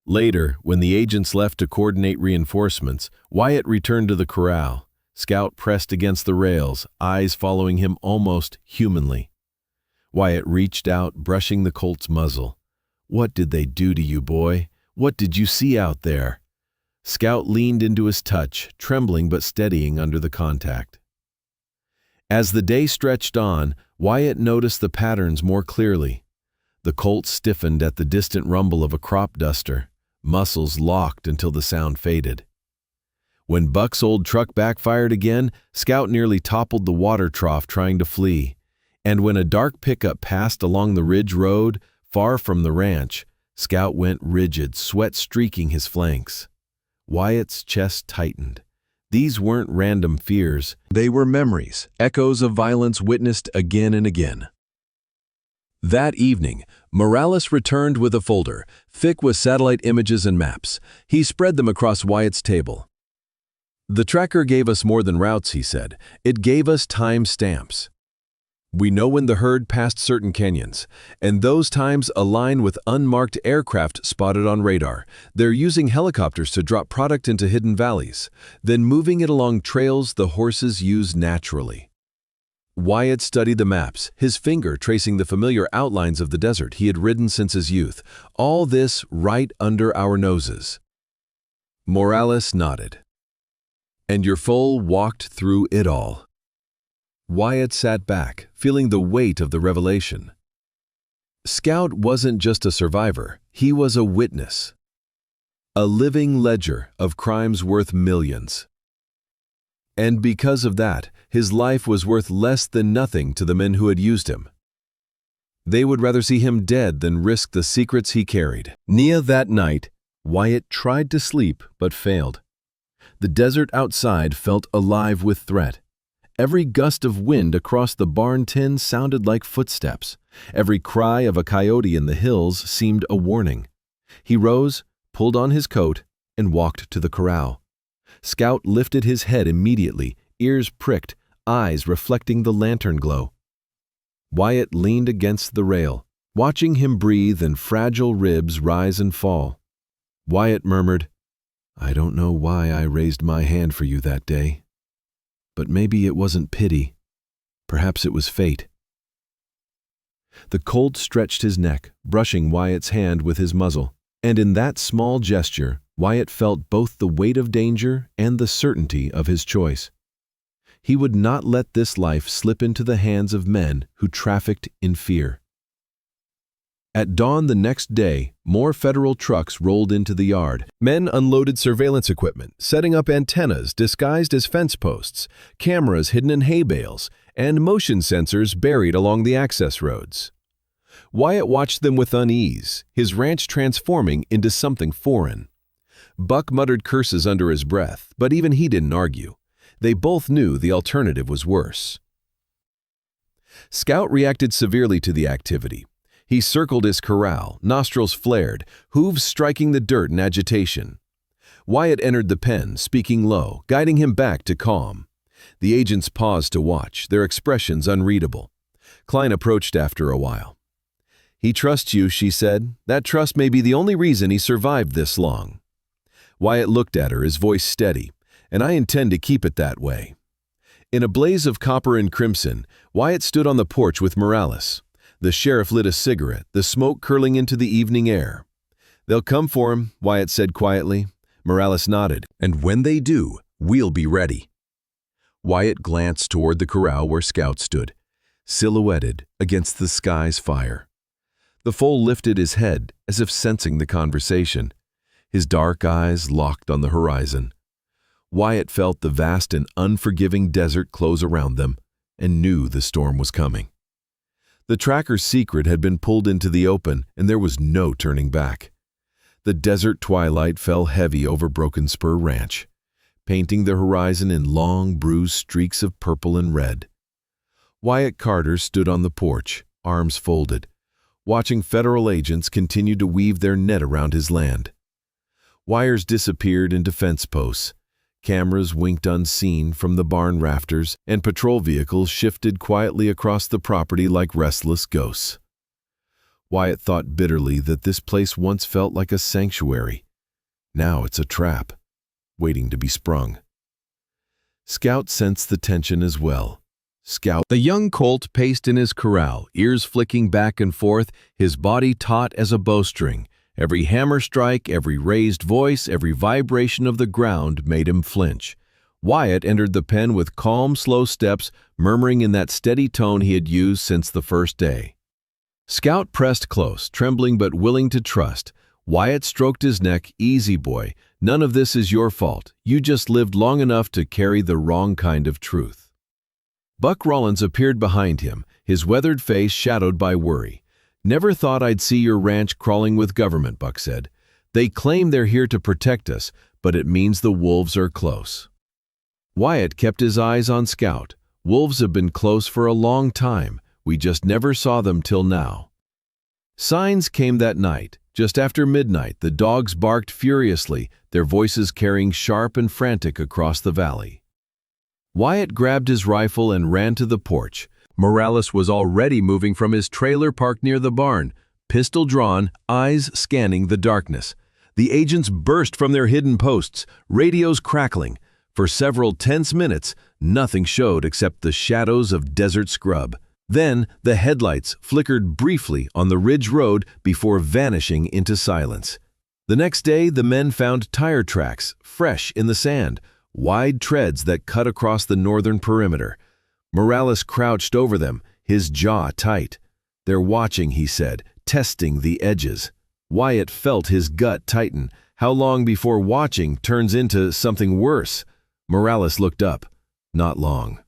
Later, when the agents left to coordinate reinforcements, Wyatt returned to the corral. Scout pressed against the rails, eyes following him almost humanly. Wyatt reached out, brushing the colt's muzzle. "What did they do to you, boy? What did you see out there?" Scout leaned into his touch, trembling but steadying under the contact. As the day stretched on, Wyatt noticed the patterns more clearly. The colt stiffened at the distant rumble of a crop duster, muscles locked until the sound faded. When Buck's old truck backfired again, Scout nearly toppled the water trough trying to flee. And when a dark pickup passed along the ridge road, far from the ranch, Scout went rigid, sweat streaking his flanks. Wyatt's chest tightened. These weren't random fears. They were memories, echoes of violence witnessed again and again. That evening, Morales returned with a folder, thick with satellite images and maps. He spread them across Wyatt's table. "The tracker gave us more than routes," he said. "It gave us time stamps. We know when the herd passed certain canyons, and those times align with unmarked aircraft spotted on radar. They're using helicopters to drop product into hidden valleys, then moving it along trails the horses use naturally." Wyatt studied the maps, his finger tracing the familiar outlines of the desert he had ridden since his youth, all this right under our noses. Morales nodded. "And your foal walked through it all." Wyatt sat back, feeling the weight of the revelation. Scout wasn't just a survivor, he was a witness. A living ledger of crimes worth millions. And because of that, his life was worth less than nothing to the men who had used him. They would rather see him dead than risk the secrets he carried. That night, Wyatt tried to sleep but failed. The desert outside felt alive with threat. Every gust of wind across the barn tin sounded like footsteps. Every cry of a coyote in the hills seemed a warning. He rose, pulled on his coat, and walked to the corral. Scout lifted his head immediately, ears pricked, eyes reflecting the lantern glow. Wyatt leaned against the rail, watching him breathe and fragile ribs rise and fall. Wyatt murmured, "I don't know why I raised my hand for you that day. But maybe it wasn't pity. Perhaps it was fate." The colt stretched his neck, brushing Wyatt's hand with his muzzle, and in that small gesture, Wyatt felt both the weight of danger and the certainty of his choice. He would not let this life slip into the hands of men who trafficked in fear. At dawn the next day, more federal trucks rolled into the yard. Men unloaded surveillance equipment, setting up antennas disguised as fence posts, cameras hidden in hay bales, and motion sensors buried along the access roads. Wyatt watched them with unease, his ranch transforming into something foreign. Buck muttered curses under his breath, but even he didn't argue. They both knew the alternative was worse. Scout reacted severely to the activity. He circled his corral, nostrils flared, hooves striking the dirt in agitation. Wyatt entered the pen, speaking low, guiding him back to calm. The agents paused to watch, their expressions unreadable. Klein approached after a while. "He trusts you," she said. "That trust may be the only reason he survived this long." Wyatt looked at her, his voice steady. "And I intend to keep it that way." In a blaze of copper and crimson, Wyatt stood on the porch with Morales. The sheriff lit a cigarette, the smoke curling into the evening air. "They'll come for him," Wyatt said quietly. Morales nodded. "And when they do, we'll be ready." Wyatt glanced toward the corral where Scout stood, silhouetted against the sky's fire. The foal lifted his head as if sensing the conversation, his dark eyes locked on the horizon. Wyatt felt the vast and unforgiving desert close around them and knew the storm was coming. The tracker's secret had been pulled into the open, and there was no turning back. The desert twilight fell heavy over Broken Spur Ranch, painting the horizon in long, bruised streaks of purple and red. Wyatt Carter stood on the porch, arms folded, watching federal agents continue to weave their net around his land. Wires disappeared into fence posts, Cameras winked unseen from the barn rafters, and patrol vehicles shifted quietly across the property like restless ghosts. Wyatt thought bitterly that this place once felt like a sanctuary. Now it's a trap, waiting to be sprung. Scout sensed the tension as well. The young colt paced in his corral, ears flicking back and forth, his body taut as a bowstring. Every hammer strike, every raised voice, every vibration of the ground made him flinch. Wyatt entered the pen with calm, slow steps, murmuring in that steady tone he had used since the first day. Scout pressed close, trembling but willing to trust. Wyatt stroked his neck. "Easy, boy. None of this is your fault. You just lived long enough to carry the wrong kind of truth." Buck Rollins appeared behind him, his weathered face shadowed by worry. "Never thought I'd see your ranch crawling with government," Buck said. "They claim they're here to protect us, but it means the wolves are close." Wyatt kept his eyes on Scout. "Wolves have been close for a long time. We just never saw them till now." Signs came that night. Just after midnight, the dogs barked furiously, their voices carrying sharp and frantic across the valley. Wyatt grabbed his rifle and ran to the porch. Morales was already moving from his trailer parked near the barn, pistol drawn, eyes scanning the darkness. The agents burst from their hidden posts, radios crackling. For several tense minutes, nothing showed except the shadows of desert scrub. Then, the headlights flickered briefly on the ridge road before vanishing into silence. The next day, the men found tire tracks, fresh in the sand, wide treads that cut across the northern perimeter. Morales crouched over them, his jaw tight. "They're watching," he said, testing the edges. Wyatt felt his gut tighten. How long before watching turns into something worse? Morales looked up. Not long.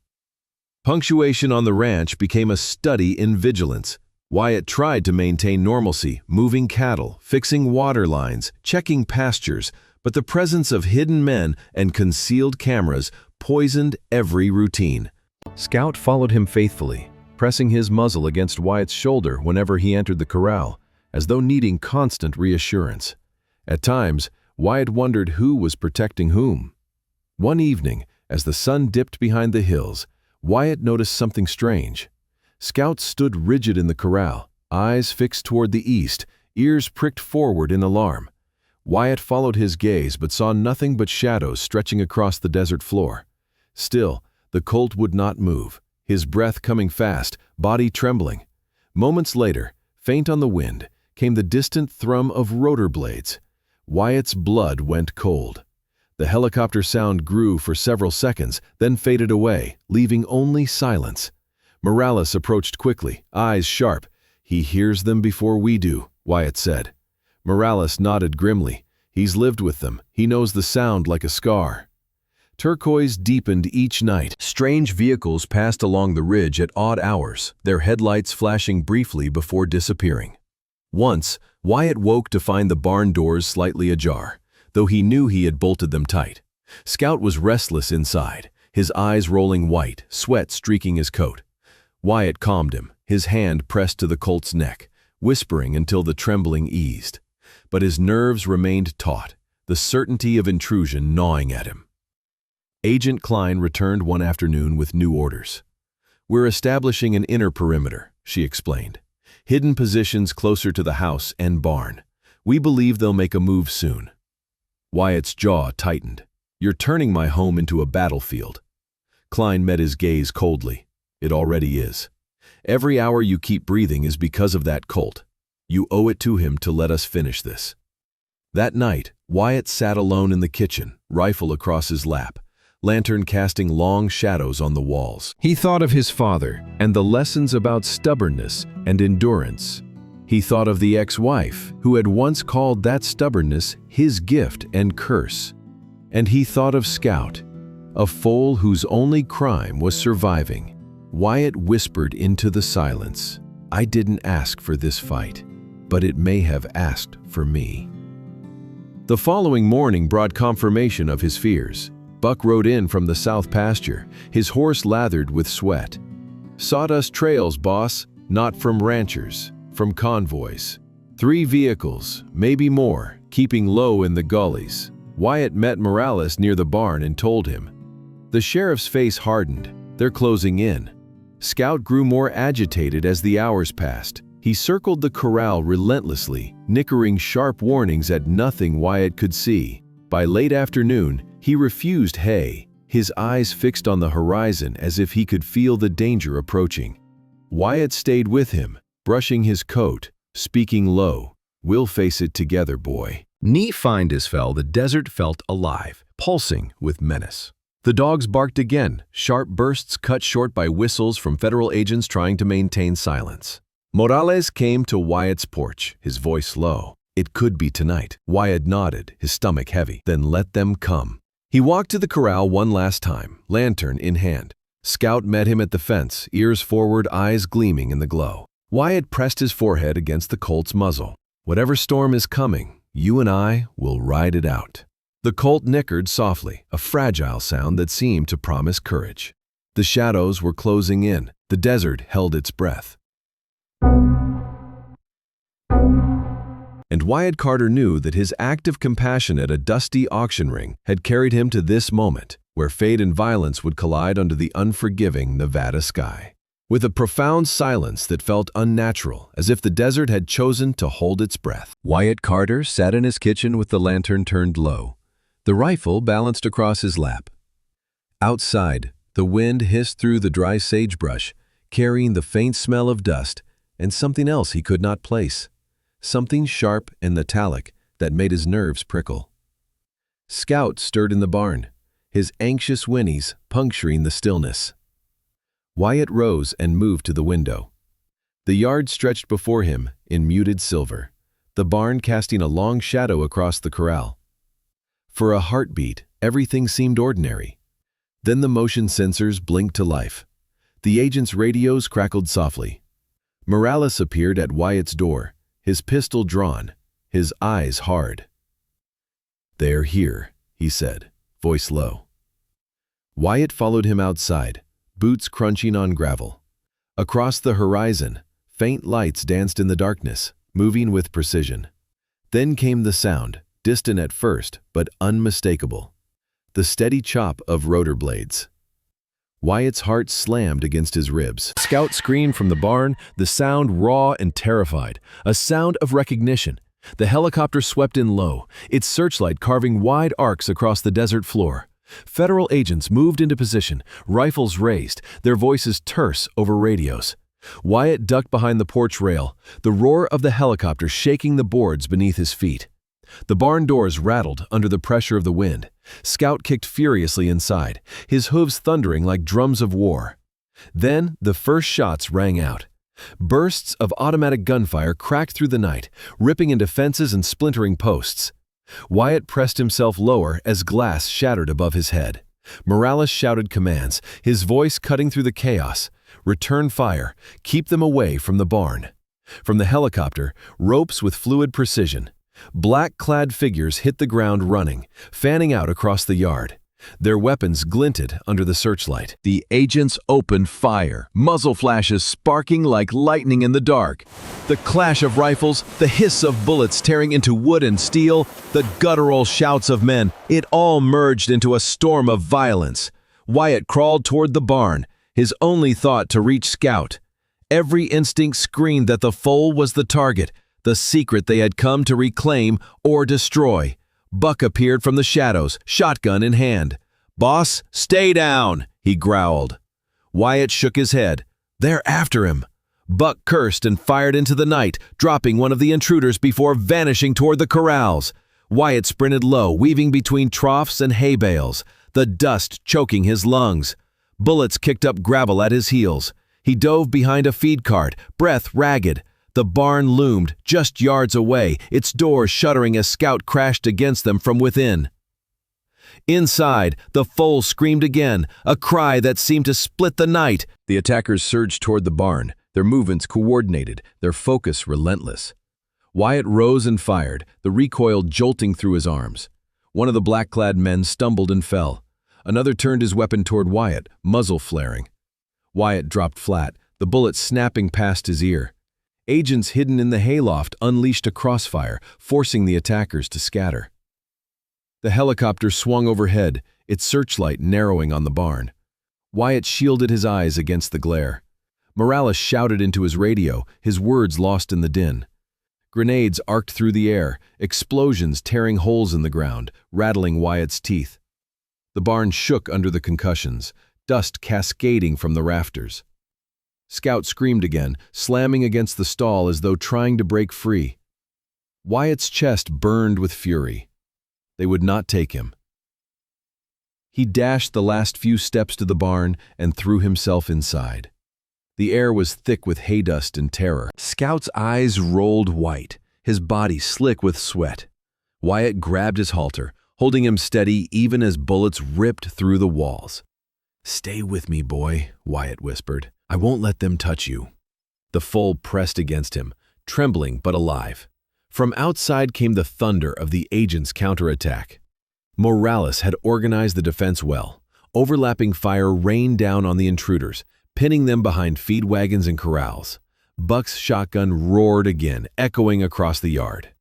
Punctuation on the ranch became a study in vigilance. Wyatt tried to maintain normalcy, moving cattle, fixing water lines, checking pastures, but the presence of hidden men and concealed cameras poisoned every routine. Scout followed him faithfully, pressing his muzzle against Wyatt's shoulder whenever he entered the corral, as though needing constant reassurance. At times, Wyatt wondered who was protecting whom. One evening, as the sun dipped behind the hills, Wyatt noticed something strange. Scout stood rigid in the corral, eyes fixed toward the east, ears pricked forward in alarm. Wyatt followed his gaze but saw nothing but shadows stretching across the desert floor. Still, the colt would not move, his breath coming fast, body trembling. Moments later, faint on the wind, came the distant thrum of rotor blades. Wyatt's blood went cold. The helicopter sound grew for several seconds, then faded away, leaving only silence. Morales approached quickly, eyes sharp. "He hears them before we do," Wyatt said. Morales nodded grimly. "He's lived with them. He knows the sound like a scar." Turquoise deepened each night. Strange vehicles passed along the ridge at odd hours, their headlights flashing briefly before disappearing. Once, Wyatt woke to find the barn doors slightly ajar, though he knew he had bolted them tight. Scout was restless inside, his eyes rolling white, sweat streaking his coat. Wyatt calmed him, his hand pressed to the colt's neck, whispering until the trembling eased. But his nerves remained taut, the certainty of intrusion gnawing at him. Agent Klein returned one afternoon with new orders. "We're establishing an inner perimeter," she explained. "Hidden positions closer to the house and barn. We believe they'll make a move soon." Wyatt's jaw tightened. "You're turning my home into a battlefield." Klein met his gaze coldly. "It already is. Every hour you keep breathing is because of that colt. You owe it to him to let us finish this." That night, Wyatt sat alone in the kitchen, rifle across his lap, lantern casting long shadows on the walls. He thought of his father and the lessons about stubbornness and endurance. He thought of the ex-wife who had once called that stubbornness his gift and curse. And he thought of Scout, a foal whose only crime was surviving. Wyatt whispered into the silence, "I didn't ask for this fight, but it may have asked for me." The following morning brought confirmation of his fears. Buck rode in from the south pasture, his horse lathered with sweat. "Sawdust trails, boss, not from ranchers, from convoys. 3 vehicles, maybe more, keeping low in the gullies. Wyatt met Morales near the barn and told him. The sheriff's face hardened. They're closing in. Scout grew more agitated as the hours passed. He circled the corral relentlessly, nickering sharp warnings at nothing Wyatt could see. By late afternoon, he refused hay, his eyes fixed on the horizon as if he could feel the danger approaching. Wyatt stayed with him, brushing his coat, speaking low. "We'll face it together, boy." Knee fell, the desert felt alive, pulsing with menace. The dogs barked again, sharp bursts cut short by whistles from federal agents trying to maintain silence. Morales came to Wyatt's porch, his voice low. "It could be tonight." Wyatt nodded, his stomach heavy. "Then let them come." He walked to the corral one last time, lantern in hand. Scout met him at the fence, ears forward, eyes gleaming in the glow. Wyatt pressed his forehead against the colt's muzzle. "Whatever storm is coming, you and I will ride it out." The colt nickered softly, a fragile sound that seemed to promise courage. The shadows were closing in. The desert held its breath. And Wyatt Carter knew that his act of compassion at a dusty auction ring had carried him to this moment, where fate and violence would collide under the unforgiving Nevada sky. With a profound silence that felt unnatural, as if the desert had chosen to hold its breath, Wyatt Carter sat in his kitchen with the lantern turned low, the rifle balanced across his lap. Outside, the wind hissed through the dry sagebrush, carrying the faint smell of dust and something else he could not place, something sharp and metallic that made his nerves prickle. Scout stirred in the barn, his anxious whinnies puncturing the stillness. Wyatt rose and moved to the window. The yard stretched before him in muted silver, the barn casting a long shadow across the corral. For a heartbeat, everything seemed ordinary. Then the motion sensors blinked to life. The agent's radios crackled softly. Morales appeared at Wyatt's door, his pistol drawn, his eyes hard. "They're here," he said, voice low. Wyatt followed him outside, boots crunching on gravel. Across the horizon, faint lights danced in the darkness, moving with precision. Then came the sound, distant at first, but unmistakable. The steady chop of rotor blades. Wyatt's heart slammed against his ribs. Scout screamed from the barn, the sound raw and terrified, a sound of recognition. The helicopter swept in low, its searchlight carving wide arcs across the desert floor. Federal agents moved into position, rifles raised, their voices terse over radios. Wyatt ducked behind the porch rail, the roar of the helicopter shaking the boards beneath his feet. The barn doors rattled under the pressure of the wind. Scout kicked furiously inside, his hooves thundering like drums of war. Then the first shots rang out. Bursts of automatic gunfire cracked through the night, ripping into fences and splintering posts. Wyatt pressed himself lower as glass shattered above his head. Morales shouted commands, his voice cutting through the chaos. "Return fire. Keep them away from the barn." From the helicopter, ropes with fluid precision. Black-clad figures hit the ground running, fanning out across the yard. Their weapons glinted under the searchlight. The agents opened fire, muzzle flashes sparking like lightning in the dark. The clash of rifles, the hiss of bullets tearing into wood and steel, the guttural shouts of men, it all merged into a storm of violence. Wyatt crawled toward the barn, his only thought to reach Scout. Every instinct screamed that the foal was the target, the secret they had come to reclaim or destroy. Buck appeared from the shadows, shotgun in hand. "Boss, stay down," he growled. Wyatt shook his head. "They're after him." Buck cursed and fired into the night, dropping one of the intruders before vanishing toward the corrals. Wyatt sprinted low, weaving between troughs and hay bales, the dust choking his lungs. Bullets kicked up gravel at his heels. He dove behind a feed cart, breath ragged. The barn loomed just yards away, its doors shuddering as Scout crashed against them from within. Inside, the foal screamed again, a cry that seemed to split the night. The attackers surged toward the barn, their movements coordinated, their focus relentless. Wyatt rose and fired, the recoil jolting through his arms. One of the black-clad men stumbled and fell. Another turned his weapon toward Wyatt, muzzle flaring. Wyatt dropped flat, the bullet snapping past his ear. Agents hidden in the hayloft unleashed a crossfire, forcing the attackers to scatter. The helicopter swung overhead, its searchlight narrowing on the barn. Wyatt shielded his eyes against the glare. Morales shouted into his radio, his words lost in the din. Grenades arced through the air, explosions tearing holes in the ground, rattling Wyatt's teeth. The barn shook under the concussions, dust cascading from the rafters. Scout screamed again, slamming against the stall as though trying to break free. Wyatt's chest burned with fury. They would not take him. He dashed the last few steps to the barn and threw himself inside. The air was thick with hay dust and terror. Scout's eyes rolled white, his body slick with sweat. Wyatt grabbed his halter, holding him steady even as bullets ripped through the walls. "Stay with me, boy," Wyatt whispered. "I won't let them touch you." The foal pressed against him, trembling but alive. From outside came the thunder of the agent's counterattack. Morales had organized the defense well. Overlapping fire rained down on the intruders, pinning them behind feed wagons and corrals. Buck's shotgun roared again, echoing across the yard.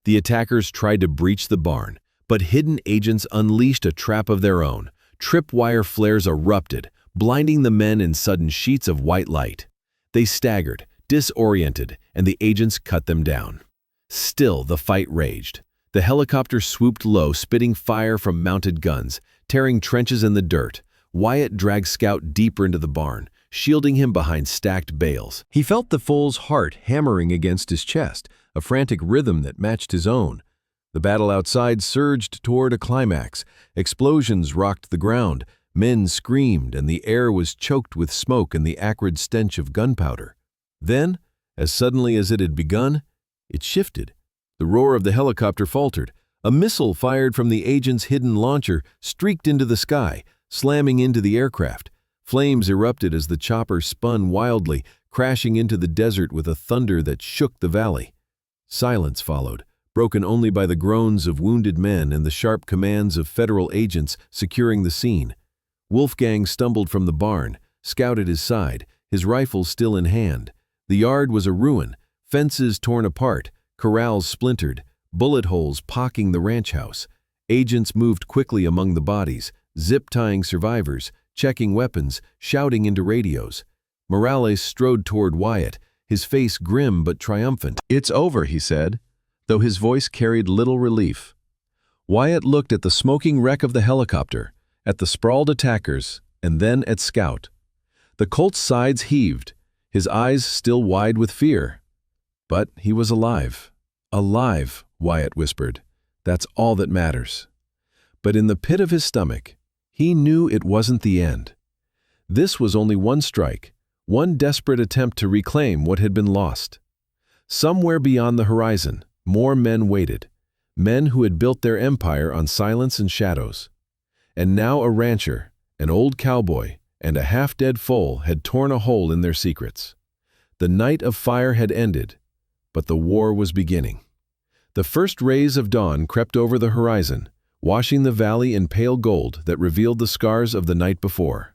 The attackers tried to breach the barn, but hidden agents unleashed a trap of their own. Tripwire flares erupted, blinding the men in sudden sheets of white light. They staggered, disoriented, and the agents cut them down. Still, the fight raged. The helicopter swooped low, spitting fire from mounted guns, tearing trenches in the dirt. Wyatt dragged Scout deeper into the barn, shielding him behind stacked bales. He felt the foal's heart hammering against his chest, a frantic rhythm that matched his own. The battle outside surged toward a climax. Explosions rocked the ground, men screamed, and the air was choked with smoke and the acrid stench of gunpowder. Then, as suddenly as it had begun, it shifted. The roar of the helicopter faltered. A missile fired from the agent's hidden launcher streaked into the sky, slamming into the aircraft. Flames erupted as the chopper spun wildly, crashing into the desert with a thunder that shook the valley. Silence followed, broken only by the groans of wounded men and the sharp commands of federal agents securing the scene. Wolfgang stumbled from the barn, Scout at his side, his rifle still in hand. The yard was a ruin, fences torn apart, corrals splintered, bullet holes pocking the ranch house. Agents moved quickly among the bodies, zip-tying survivors, checking weapons, shouting into radios. Morales strode toward Wyatt, his face grim but triumphant. "It's over," he said, though his voice carried little relief. Wyatt looked at the smoking wreck of the helicopter, at the sprawled attackers, and then at Scout. The colt's sides heaved, his eyes still wide with fear. But he was alive. "Alive," Wyatt whispered. "That's all that matters." But in the pit of his stomach, he knew it wasn't the end. This was only one strike, one desperate attempt to reclaim what had been lost. Somewhere beyond the horizon, more men waited, men who had built their empire on silence and shadows. And now a rancher, an old cowboy, and a half-dead foal had torn a hole in their secrets. The night of fire had ended, but the war was beginning. The first rays of dawn crept over the horizon, washing the valley in pale gold that revealed the scars of the night before.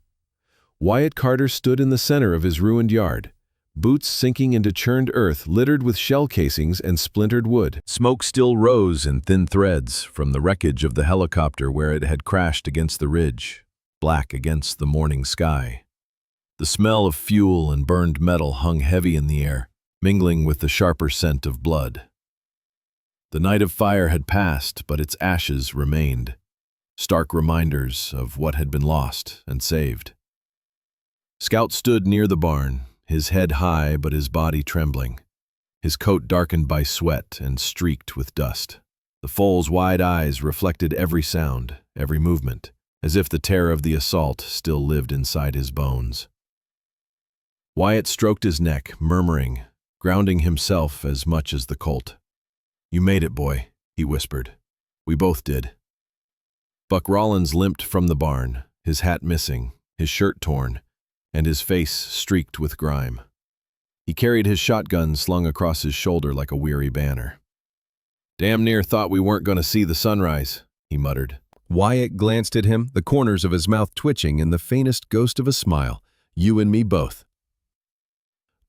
Wyatt Carter stood in the center of his ruined yard, boots sinking into churned earth littered with shell casings and splintered wood. Smoke still rose in thin threads from the wreckage of the helicopter where it had crashed against the ridge, black against the morning sky. The smell of fuel and burned metal hung heavy in the air, mingling with the sharper scent of blood. The night of fire had passed, but its ashes remained, stark reminders of what had been lost and saved. Scout stood near the barn, his head high but his body trembling, his coat darkened by sweat and streaked with dust. The foal's wide eyes reflected every sound, every movement, as if the terror of the assault still lived inside his bones. Wyatt stroked his neck, murmuring, grounding himself as much as the colt. "You made it, boy," he whispered. "We both did." Buck Rollins limped from the barn, his hat missing, his shirt torn, and his face streaked with grime. He carried his shotgun slung across his shoulder like a weary banner. "Damn near thought we weren't going to see the sunrise," he muttered. Wyatt glanced at him, the corners of his mouth twitching in the faintest ghost of a smile. "You and me both."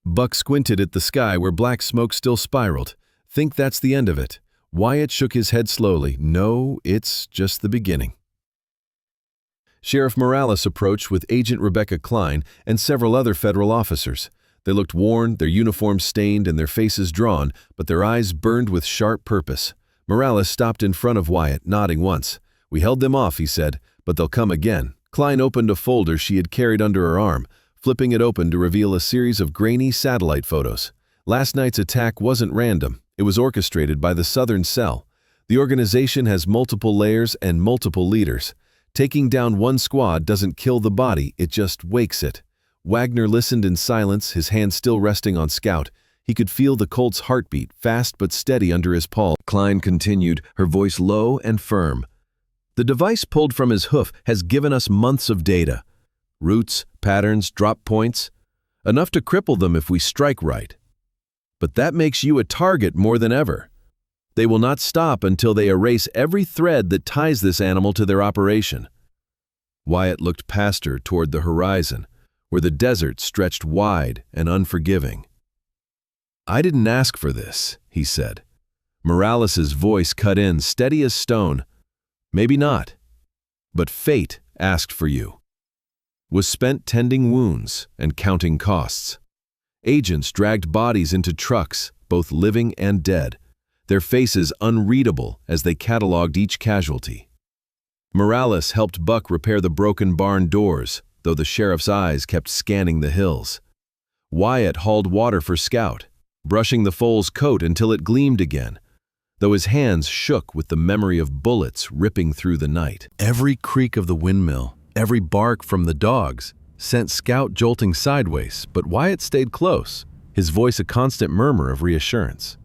Buck squinted at the sky where black smoke still spiraled. "Think that's the end of it, Wyatt shook his head slowly. No, it's just the beginning. Sheriff Morales approached with Agent Rebecca Klein and several other federal officers. They looked worn, their uniforms stained, and their faces drawn, but their eyes burned with sharp purpose. Morales stopped in front of Wyatt, nodding once. "We held them off," he said, "but they'll come again." Klein opened a folder she had carried under her arm, flipping it open to reveal a series of grainy satellite photos. Last night's attack wasn't random. It was orchestrated by the Southern Cell. The organization has multiple layers and multiple leaders. Taking down one squad doesn't kill the body, it just wakes it. Wagner listened in silence, his hand still resting on Scout. He could feel the colt's heartbeat, fast but steady under his paw. Klein continued, her voice low and firm. "The device pulled from his hoof has given us months of data. Routes, patterns, drop points. Enough to cripple them if we strike right. But that makes you a target more than ever. They will not stop until they erase every thread that ties this animal to their operation." Wyatt looked past her toward the horizon, where the desert stretched wide and unforgiving. "I didn't ask for this," he said. Morales's voice cut in, steady as stone. "Maybe not. But fate asked for you." Was spent tending wounds and counting costs. Agents dragged bodies into trucks, both living and dead, their faces unreadable as they cataloged each casualty. Morales helped Buck repair the broken barn doors, though the sheriff's eyes kept scanning the hills. Wyatt hauled water for Scout, brushing the foal's coat until it gleamed again, though his hands shook with the memory of bullets ripping through the night. Every creak of the windmill, every bark from the dogs, sent Scout jolting sideways, but Wyatt stayed close, his voice a constant murmur of reassurance.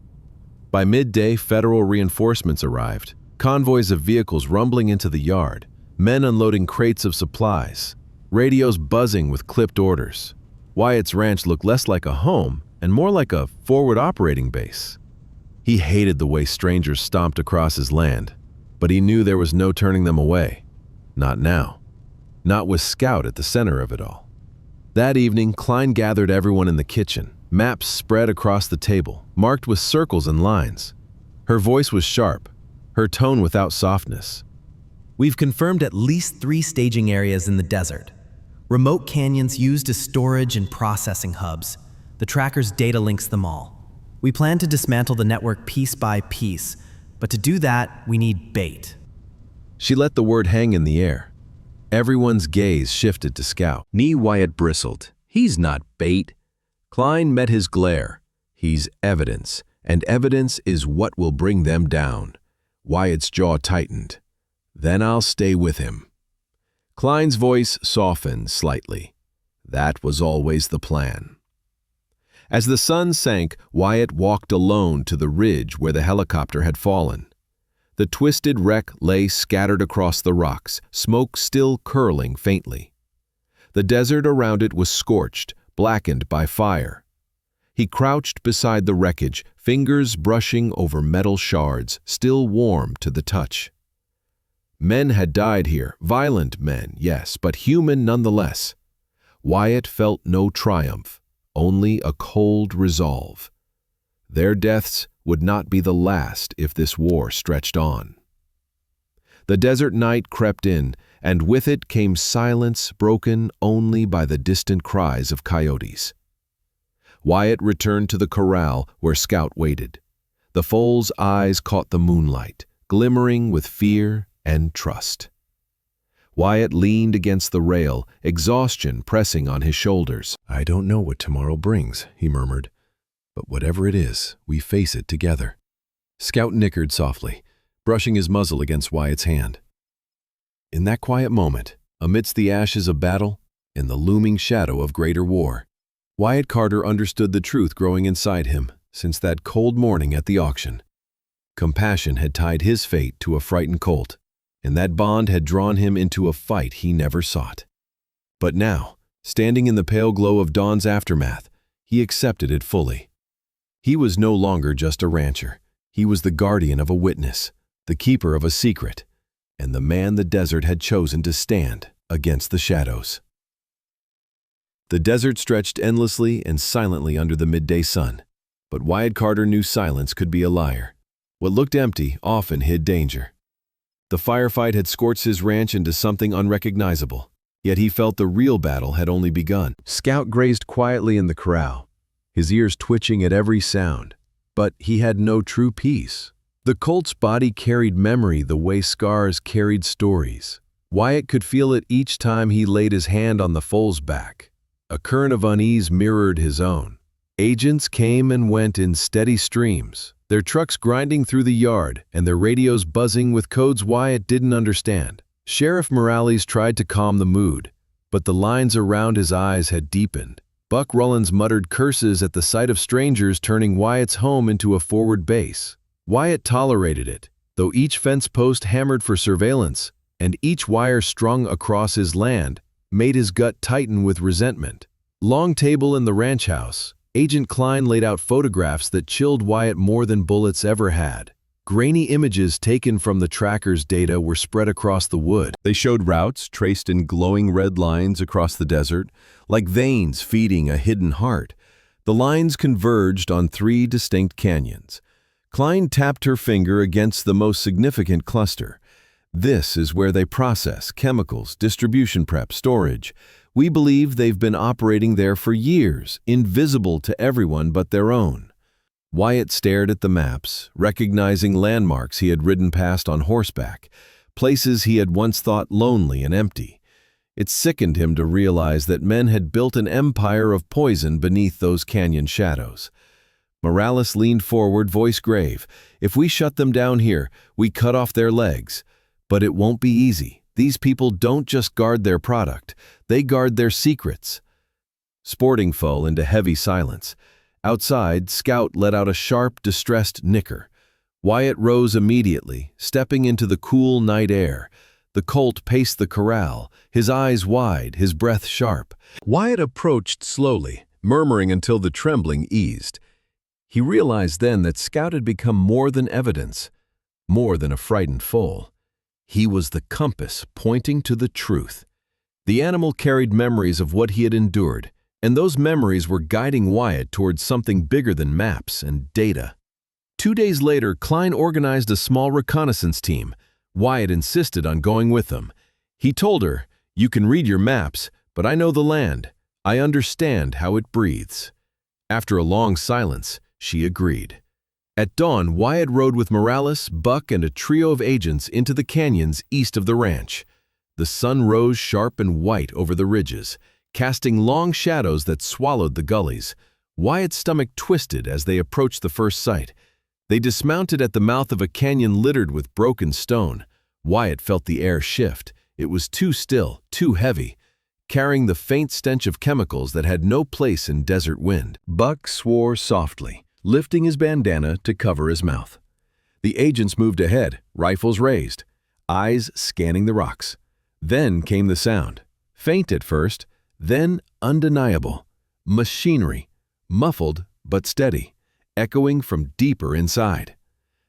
By midday, federal reinforcements arrived, convoys of vehicles rumbling into the yard, men unloading crates of supplies, radios buzzing with clipped orders. Wyatt's ranch looked less like a home and more like a forward operating base. He hated the way strangers stomped across his land, but he knew there was no turning them away. Not now. Not with Scout at the center of it all. That evening, Klein gathered everyone in the kitchen, maps spread across the table, marked with circles and lines. Her voice was sharp, her tone without softness. "We've confirmed at least 3 staging areas in the desert. Remote canyons used as storage and processing hubs. The tracker's data links them all. We plan to dismantle the network piece by piece, but to do that, we need bait." She let the word hang in the air. Everyone's gaze shifted to Scout. Wyatt bristled. "He's not bait." Klein met his glare. "He's evidence, and evidence is what will bring them down." Wyatt's jaw tightened. "Then I'll stay with him." Klein's voice softened slightly. That was always the plan. As the sun sank, Wyatt walked alone to the ridge where the helicopter had fallen. The twisted wreck lay scattered across the rocks, smoke still curling faintly. The desert around it was scorched, blackened by fire. He crouched beside the wreckage, fingers brushing over metal shards, still warm to the touch. Men had died here, violent men, yes, but human nonetheless. Wyatt felt no triumph, only a cold resolve. Their deaths would not be the last if this war stretched on. The desert night crept in, and with it came silence broken only by the distant cries of coyotes. Wyatt returned to the corral where Scout waited. The foal's eyes caught the moonlight, glimmering with fear and trust. Wyatt leaned against the rail, exhaustion pressing on his shoulders. "I don't know what tomorrow brings," he murmured. "But whatever it is, we face it together." Scout nickered softly, brushing his muzzle against Wyatt's hand. In that quiet moment, amidst the ashes of battle, in the looming shadow of greater war, Wyatt Carter understood the truth growing inside him since that cold morning at the auction. Compassion had tied his fate to a frightened colt, and that bond had drawn him into a fight he never sought. But now, standing in the pale glow of dawn's aftermath, he accepted it fully. He was no longer just a rancher. He was the guardian of a witness, the keeper of a secret, and the man the desert had chosen to stand against the shadows. The desert stretched endlessly and silently under the midday sun, but Wyatt Carter knew silence could be a liar. What looked empty often hid danger. The firefight had scorched his ranch into something unrecognizable, yet he felt the real battle had only begun. Scout grazed quietly in the corral, his ears twitching at every sound, but he had no true peace. The colt's body carried memory the way scars carried stories. Wyatt could feel it each time he laid his hand on the foal's back. A current of unease mirrored his own. Agents came and went in steady streams, their trucks grinding through the yard and their radios buzzing with codes Wyatt didn't understand. Sheriff Morales tried to calm the mood, but the lines around his eyes had deepened. Buck Rollins muttered curses at the sight of strangers turning Wyatt's home into a forward base. Wyatt tolerated it, though each fence post hammered for surveillance and each wire strung across his land made his gut tighten with resentment. Long table in the ranch house, Agent Klein laid out photographs that chilled Wyatt more than bullets ever had. Grainy images taken from the tracker's data were spread across the wood. They showed routes traced in glowing red lines across the desert, like veins feeding a hidden heart. The lines converged on 3 distinct canyons. Klein tapped her finger against the most significant cluster. This is where they process chemicals, distribution prep, storage. We believe they've been operating there for years, invisible to everyone but their own. Wyatt stared at the maps, recognizing landmarks he had ridden past on horseback, places he had once thought lonely and empty. It sickened him to realize that men had built an empire of poison beneath those canyon shadows. Morales leaned forward, voice grave. If we shut them down here, we cut off their legs. But it won't be easy. These people don't just guard their product, they guard their secrets. Sporting fell into heavy silence. Outside, Scout let out a sharp, distressed nicker. Wyatt rose immediately, stepping into the cool night air. The colt paced the corral, his eyes wide, his breath sharp. Wyatt approached slowly, murmuring until the trembling eased. He realized then that Scout had become more than evidence, more than a frightened foal. He was the compass pointing to the truth. The animal carried memories of what he had endured, and those memories were guiding Wyatt towards something bigger than maps and data. 2 days later, Klein organized a small reconnaissance team. Wyatt insisted on going with them. He told her, "You can read your maps, but I know the land. I understand how it breathes." After a long silence, she agreed. At dawn, Wyatt rode with Morales, Buck, and a trio of agents into the canyons east of the ranch. The sun rose sharp and white over the ridges, casting long shadows that swallowed the gullies. Wyatt's stomach twisted as they approached the first site. They dismounted at the mouth of a canyon littered with broken stone. Wyatt felt the air shift. It was too still, too heavy, carrying the faint stench of chemicals that had no place in desert wind. Buck swore softly, lifting his bandana to cover his mouth. The agents moved ahead, rifles raised, eyes scanning the rocks. Then came the sound, faint at first, then undeniable. Machinery, muffled but steady, echoing from deeper inside.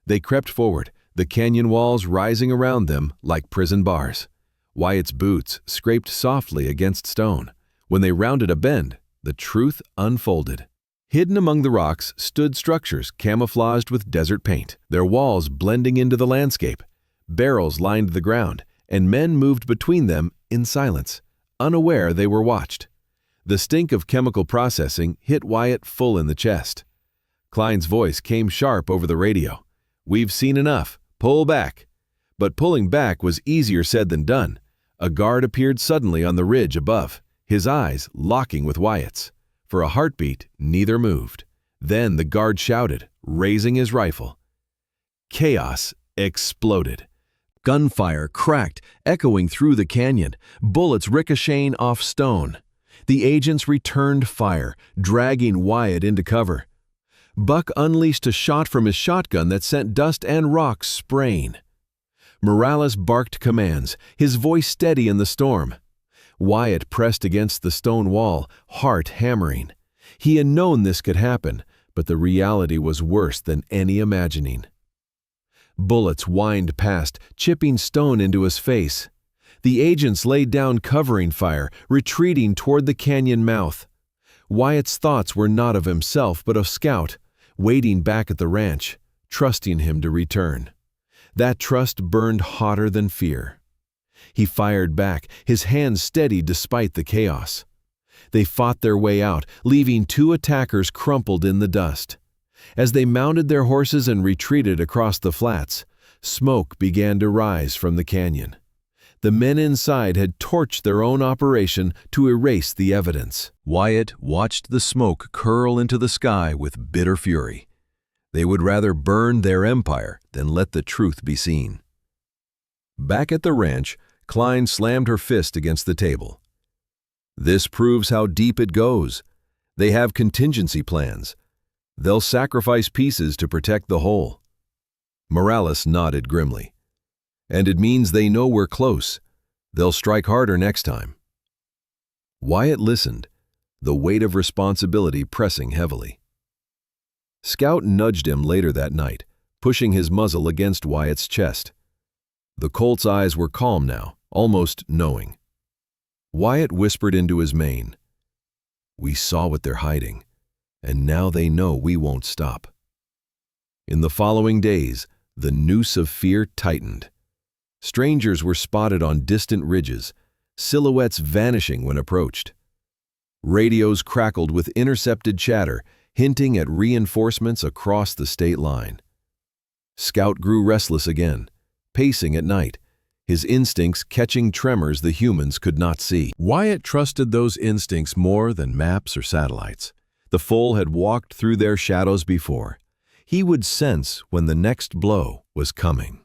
They crept forward, the canyon walls rising around them like prison bars. Wyatt's boots scraped softly against stone. When they rounded a bend, the truth unfolded. Hidden among the rocks stood structures camouflaged with desert paint, their walls blending into the landscape. Barrels lined the ground, and men moved between them in silence, unaware they were watched. The stink of chemical processing hit Wyatt full in the chest. Klein's voice came sharp over the radio. "We've seen enough. Pull back." But pulling back was easier said than done. A guard appeared suddenly on the ridge above, his eyes locking with Wyatt's. For a heartbeat, neither moved. Then the guard shouted, raising his rifle. Chaos exploded. Gunfire cracked, echoing through the canyon, bullets ricocheting off stone. The agents returned fire, dragging Wyatt into cover. Buck unleashed a shot from his shotgun that sent dust and rocks spraying. Morales barked commands, his voice steady in the storm. Wyatt pressed against the stone wall, heart hammering. He had known this could happen, but the reality was worse than any imagining. Bullets whined past, chipping stone into his face. The agents laid down covering fire, retreating toward the canyon mouth. Wyatt's thoughts were not of himself, but of Scout, waiting back at the ranch, trusting him to return. That trust burned hotter than fear. He fired back, his hands steady despite the chaos. They fought their way out, leaving 2 attackers crumpled in the dust. As they mounted their horses and retreated across the flats, smoke began to rise from the canyon. The men inside had torched their own operation to erase the evidence. Wyatt watched the smoke curl into the sky with bitter fury. They would rather burn their empire than let the truth be seen. Back at the ranch, Klein slammed her fist against the table. This proves how deep it goes. They have contingency plans. They'll sacrifice pieces to protect the whole. Morales nodded grimly. And it means they know we're close. They'll strike harder next time. Wyatt listened, the weight of responsibility pressing heavily. Scout nudged him later that night, pushing his muzzle against Wyatt's chest. The colt's eyes were calm now, almost knowing. Wyatt whispered into his mane, "We saw what they're hiding, and now they know we won't stop." In the following days, the noose of fear tightened. Strangers were spotted on distant ridges, silhouettes vanishing when approached. Radios crackled with intercepted chatter, hinting at reinforcements across the state line. Scout grew restless again, pacing at night, his instincts catching tremors the humans could not see. Wyatt trusted those instincts more than maps or satellites. The Foal had walked through their shadows before. He would sense when the next blow was coming.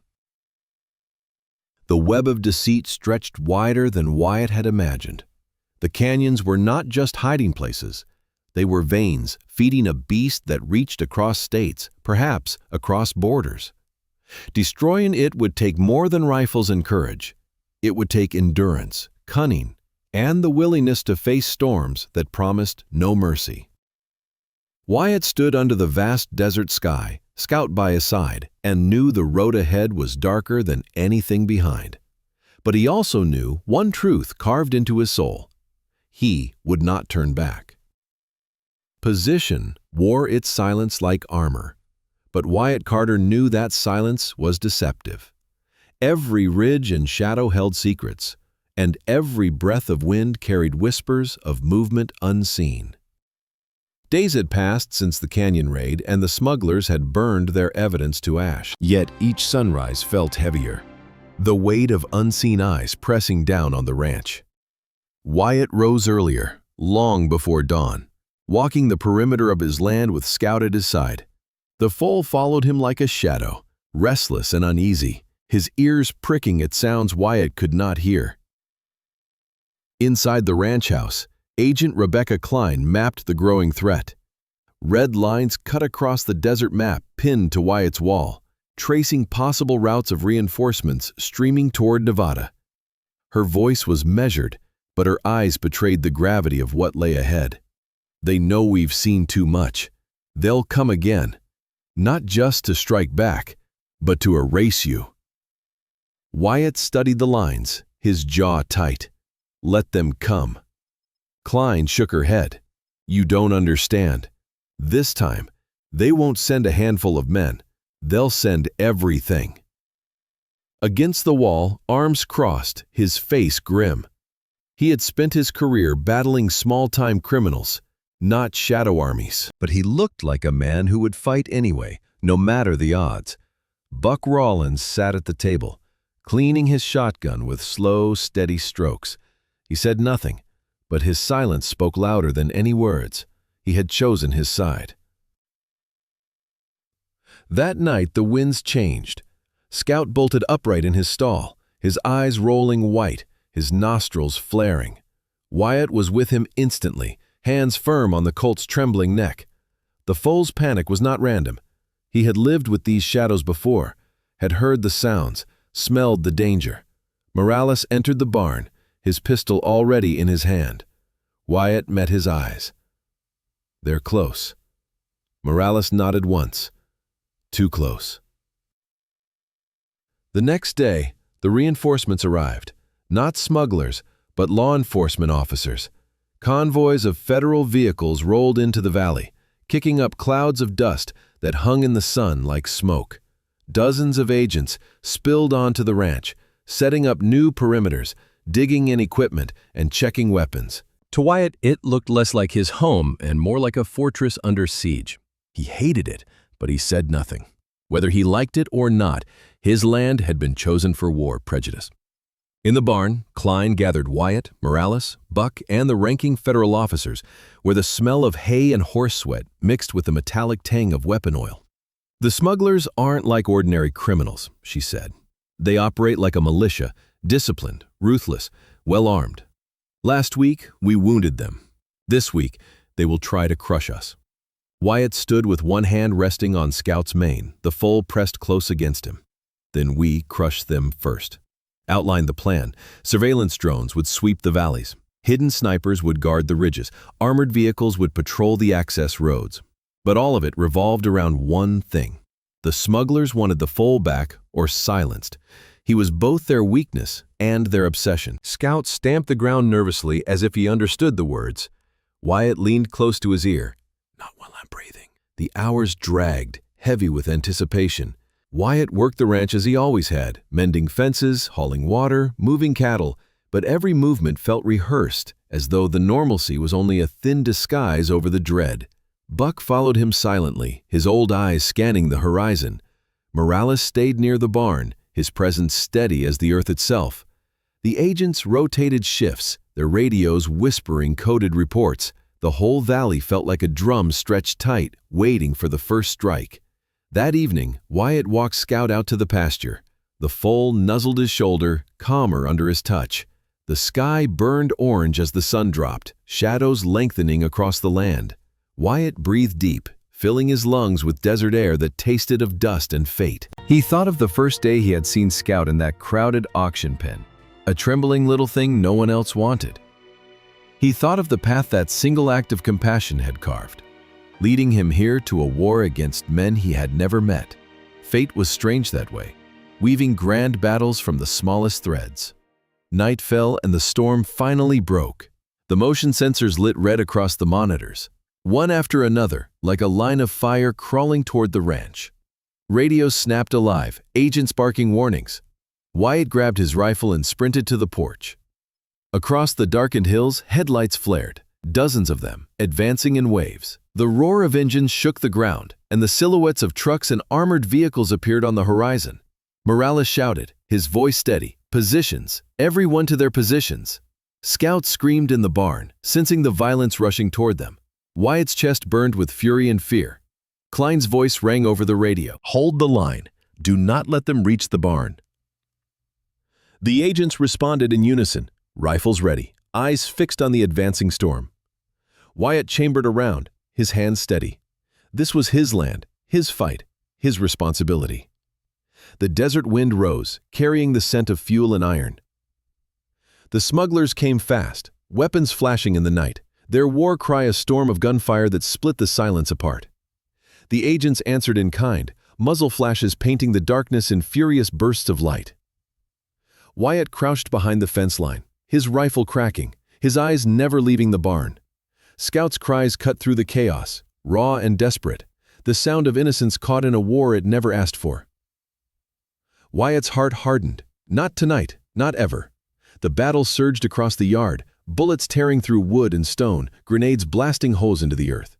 The web of deceit stretched wider than Wyatt had imagined. The canyons were not just hiding places. They were veins feeding a beast that reached across states, perhaps across borders. Destroying it would take more than rifles and courage. It would take endurance, cunning, and the willingness to face storms that promised no mercy. Wyatt stood under the vast desert sky, Scout by his side, and knew the road ahead was darker than anything behind. But he also knew one truth carved into his soul. He would not turn back. Position wore its silence like armor, but Wyatt Carter knew that silence was deceptive. Every ridge and shadow held secrets, and every breath of wind carried whispers of movement unseen. Days had passed since the canyon raid, and the smugglers had burned their evidence to ash. Yet each sunrise felt heavier, the weight of unseen eyes pressing down on the ranch. Wyatt rose earlier, long before dawn, walking the perimeter of his land with Scout at his side. The Foal followed him like a shadow, restless and uneasy, his ears pricking at sounds Wyatt could not hear. Inside the ranch house, Agent Rebecca Klein mapped the growing threat. Red lines cut across the desert map pinned to Wyatt's wall, tracing possible routes of reinforcements streaming toward Nevada. Her voice was measured, but her eyes betrayed the gravity of what lay ahead. They know we've seen too much. They'll come again, not just to strike back, but to erase you. Wyatt studied the lines, his jaw tight. Let them come. Klein shook her head. You don't understand. This time, they won't send a handful of men. They'll send everything. Against the wall, arms crossed, his face grim. He had spent his career battling small-time criminals, not shadow armies. But he looked like a man who would fight anyway, no matter the odds. Buck Rawlins sat at the table, cleaning his shotgun with slow, steady strokes. He said nothing, but his silence spoke louder than any words. He had chosen his side. That night the winds changed. Scout bolted upright in his stall, his eyes rolling white, his nostrils flaring. Wyatt was with him instantly, hands firm on the colt's trembling neck. The Foal's panic was not random. He had lived with these shadows before, had heard the sounds, smelled the danger. Morales entered the barn, his pistol already in his hand. Wyatt met his eyes. They're close. Morales nodded once. Too close. The next day, the reinforcements arrived. Not smugglers, but law enforcement officers. Convoys of federal vehicles rolled into the valley, kicking up clouds of dust that hung in the sun like smoke. Dozens of agents spilled onto the ranch, setting up new perimeters, digging in equipment, and checking weapons. To Wyatt, it looked less like his home and more like a fortress under siege. He hated it, but he said nothing. Whether he liked it or not, his land had been chosen for war prejudice. In the barn, Klein gathered Wyatt, Morales, Buck, and the ranking federal officers, where the smell of hay and horse sweat mixed with the metallic tang of weapon oil. The smugglers aren't like ordinary criminals, she said. They operate like a militia, disciplined, ruthless, well-armed. Last week, we wounded them. This week, they will try to crush us. Wyatt stood with one hand resting on Scout's mane, the foal pressed close against him. Then we crushed them first. Outlined the plan. Surveillance drones would sweep the valleys. Hidden snipers would guard the ridges. Armored vehicles would patrol the access roads. But all of it revolved around one thing. The smugglers wanted the foal back or silenced. He was both their weakness and their obsession. Scout stamped the ground nervously as if he understood the words. Wyatt leaned close to his ear. Not while I'm breathing. The hours dragged, heavy with anticipation. Wyatt worked the ranch as he always had, mending fences, hauling water, moving cattle, but every movement felt rehearsed, as though the normalcy was only a thin disguise over the dread. Buck followed him silently, his old eyes scanning the horizon. Morales stayed near the barn, his presence steady as the earth itself. The agents rotated shifts, their radios whispering coded reports. The whole valley felt like a drum stretched tight, waiting for the first strike. That evening, Wyatt walked Scout out to the pasture. The foal nuzzled his shoulder, calmer under his touch. The sky burned orange as the sun dropped, shadows lengthening across the land. Wyatt breathed deep, filling his lungs with desert air that tasted of dust and fate. He thought of the first day he had seen Scout in that crowded auction pen, a trembling little thing no one else wanted. He thought of the path that single act of compassion had carved, leading him here to a war against men he had never met. Fate was strange that way, weaving grand battles from the smallest threads. Night fell and the storm finally broke. The motion sensors lit red across the monitors, one after another, like a line of fire crawling toward the ranch. Radios snapped alive, agents barking warnings. Wyatt grabbed his rifle and sprinted to the porch. Across the darkened hills, headlights flared, dozens of them, advancing in waves. The roar of engines shook the ground, and the silhouettes of trucks and armored vehicles appeared on the horizon. Morales shouted, his voice steady, "Positions! Everyone to their positions!" Scouts screamed in the barn, sensing the violence rushing toward them. Wyatt's chest burned with fury and fear. Klein's voice rang over the radio. "Hold the line. Do not let them reach the barn." The agents responded in unison, rifles ready, eyes fixed on the advancing storm. Wyatt chambered around, his hands steady. This was his land, his fight, his responsibility. The desert wind rose, carrying the scent of fuel and iron. The smugglers came fast, weapons flashing in the night, their war cry a storm of gunfire that split the silence apart. The agents answered in kind, muzzle flashes painting the darkness in furious bursts of light. Wyatt crouched behind the fence line, his rifle cracking, his eyes never leaving the barn. Scouts' cries cut through the chaos, raw and desperate, the sound of innocence caught in a war it never asked for. Wyatt's heart hardened. Not tonight, not ever. The battle surged across the yard, bullets tearing through wood and stone, grenades blasting holes into the earth.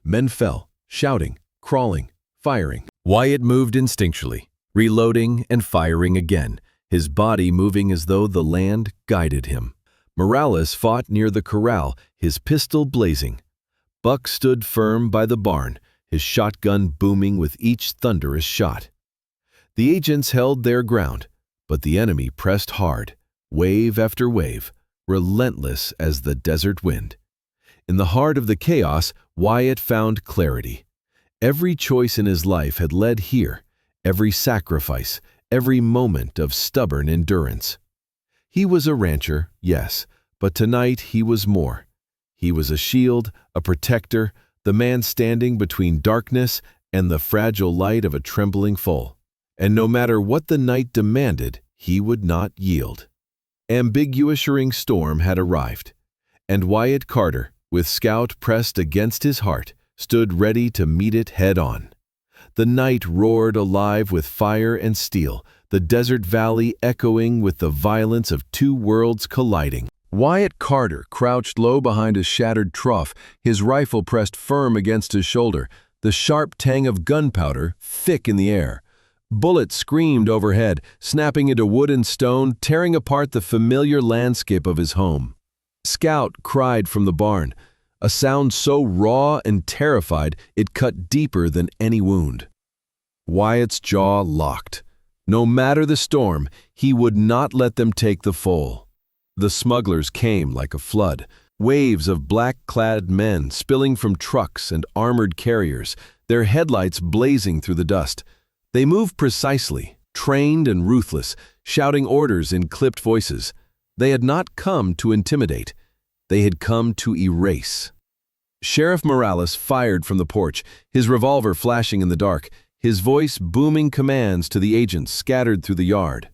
Men fell, shouting, crawling, firing. Wyatt moved instinctually, reloading and firing again, his body moving as though the land guided him. Morales fought near the corral, his pistol blazing. Buck stood firm by the barn, his shotgun booming with each thunderous shot. The agents held their ground, but the enemy pressed hard, wave after wave, relentless as the desert wind. In the heart of the chaos, Wyatt found clarity. Every choice in his life had led here, every sacrifice, every moment of stubborn endurance. He was a rancher, yes, but tonight he was more. He was a shield, a protector, the man standing between darkness and the fragile light of a trembling foal. And no matter what the night demanded, he would not yield. Ambiguous storm had arrived, and Wyatt Carter, with Scout pressed against his heart, stood ready to meet it head-on. The night roared alive with fire and steel, the desert valley echoing with the violence of two worlds colliding. Wyatt Carter crouched low behind a shattered trough, his rifle pressed firm against his shoulder, the sharp tang of gunpowder thick in the air. Bullets screamed overhead, snapping into wood and stone, tearing apart the familiar landscape of his home. Scout cried from the barn, a sound so raw and terrified it cut deeper than any wound. Wyatt's jaw locked. No matter the storm, he would not let them take the foal. The smugglers came like a flood, waves of black-clad men spilling from trucks and armored carriers, their headlights blazing through the dust. They moved precisely, trained and ruthless, shouting orders in clipped voices. They had not come to intimidate. They had come to erase. Sheriff Morales fired from the porch, his revolver flashing in the dark, his voice booming commands to the agents scattered through the yard.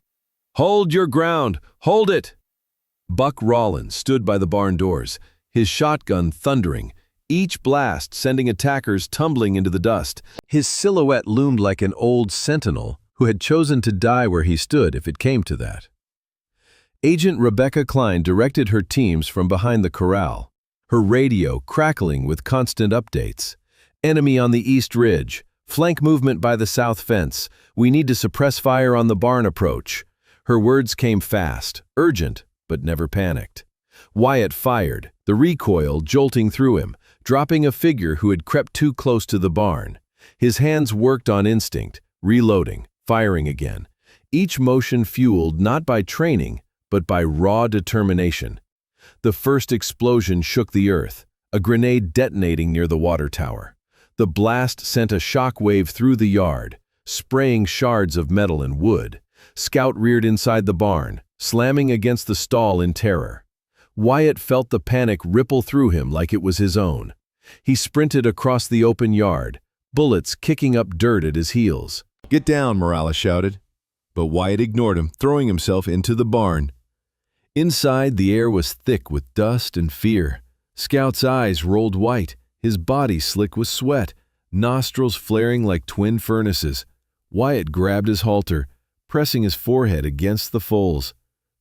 "Hold your ground! Hold it!" Buck Rollins stood by the barn doors, his shotgun thundering, each blast sending attackers tumbling into the dust. His silhouette loomed like an old sentinel who had chosen to die where he stood if it came to that. Agent Rebecca Klein directed her teams from behind the corral, her radio crackling with constant updates. Enemy on the east ridge, flank movement by the south fence, we need to suppress fire on the barn approach. Her words came fast, urgent, but never panicked. Wyatt fired, the recoil jolting through him, dropping a figure who had crept too close to the barn. His hands worked on instinct, reloading, firing again, each motion fueled not by training, but by raw determination. The first explosion shook the earth, a grenade detonating near the water tower. The blast sent a shock wave through the yard, spraying shards of metal and wood. Scout reared inside the barn, slamming against the stall in terror. Wyatt felt the panic ripple through him like it was his own. He sprinted across the open yard, bullets kicking up dirt at his heels. "Get down," Morales shouted. But Wyatt ignored him, throwing himself into the barn. Inside, the air was thick with dust and fear. Scout's eyes rolled white, his body slick with sweat, nostrils flaring like twin furnaces. Wyatt grabbed his halter, pressing his forehead against the foals.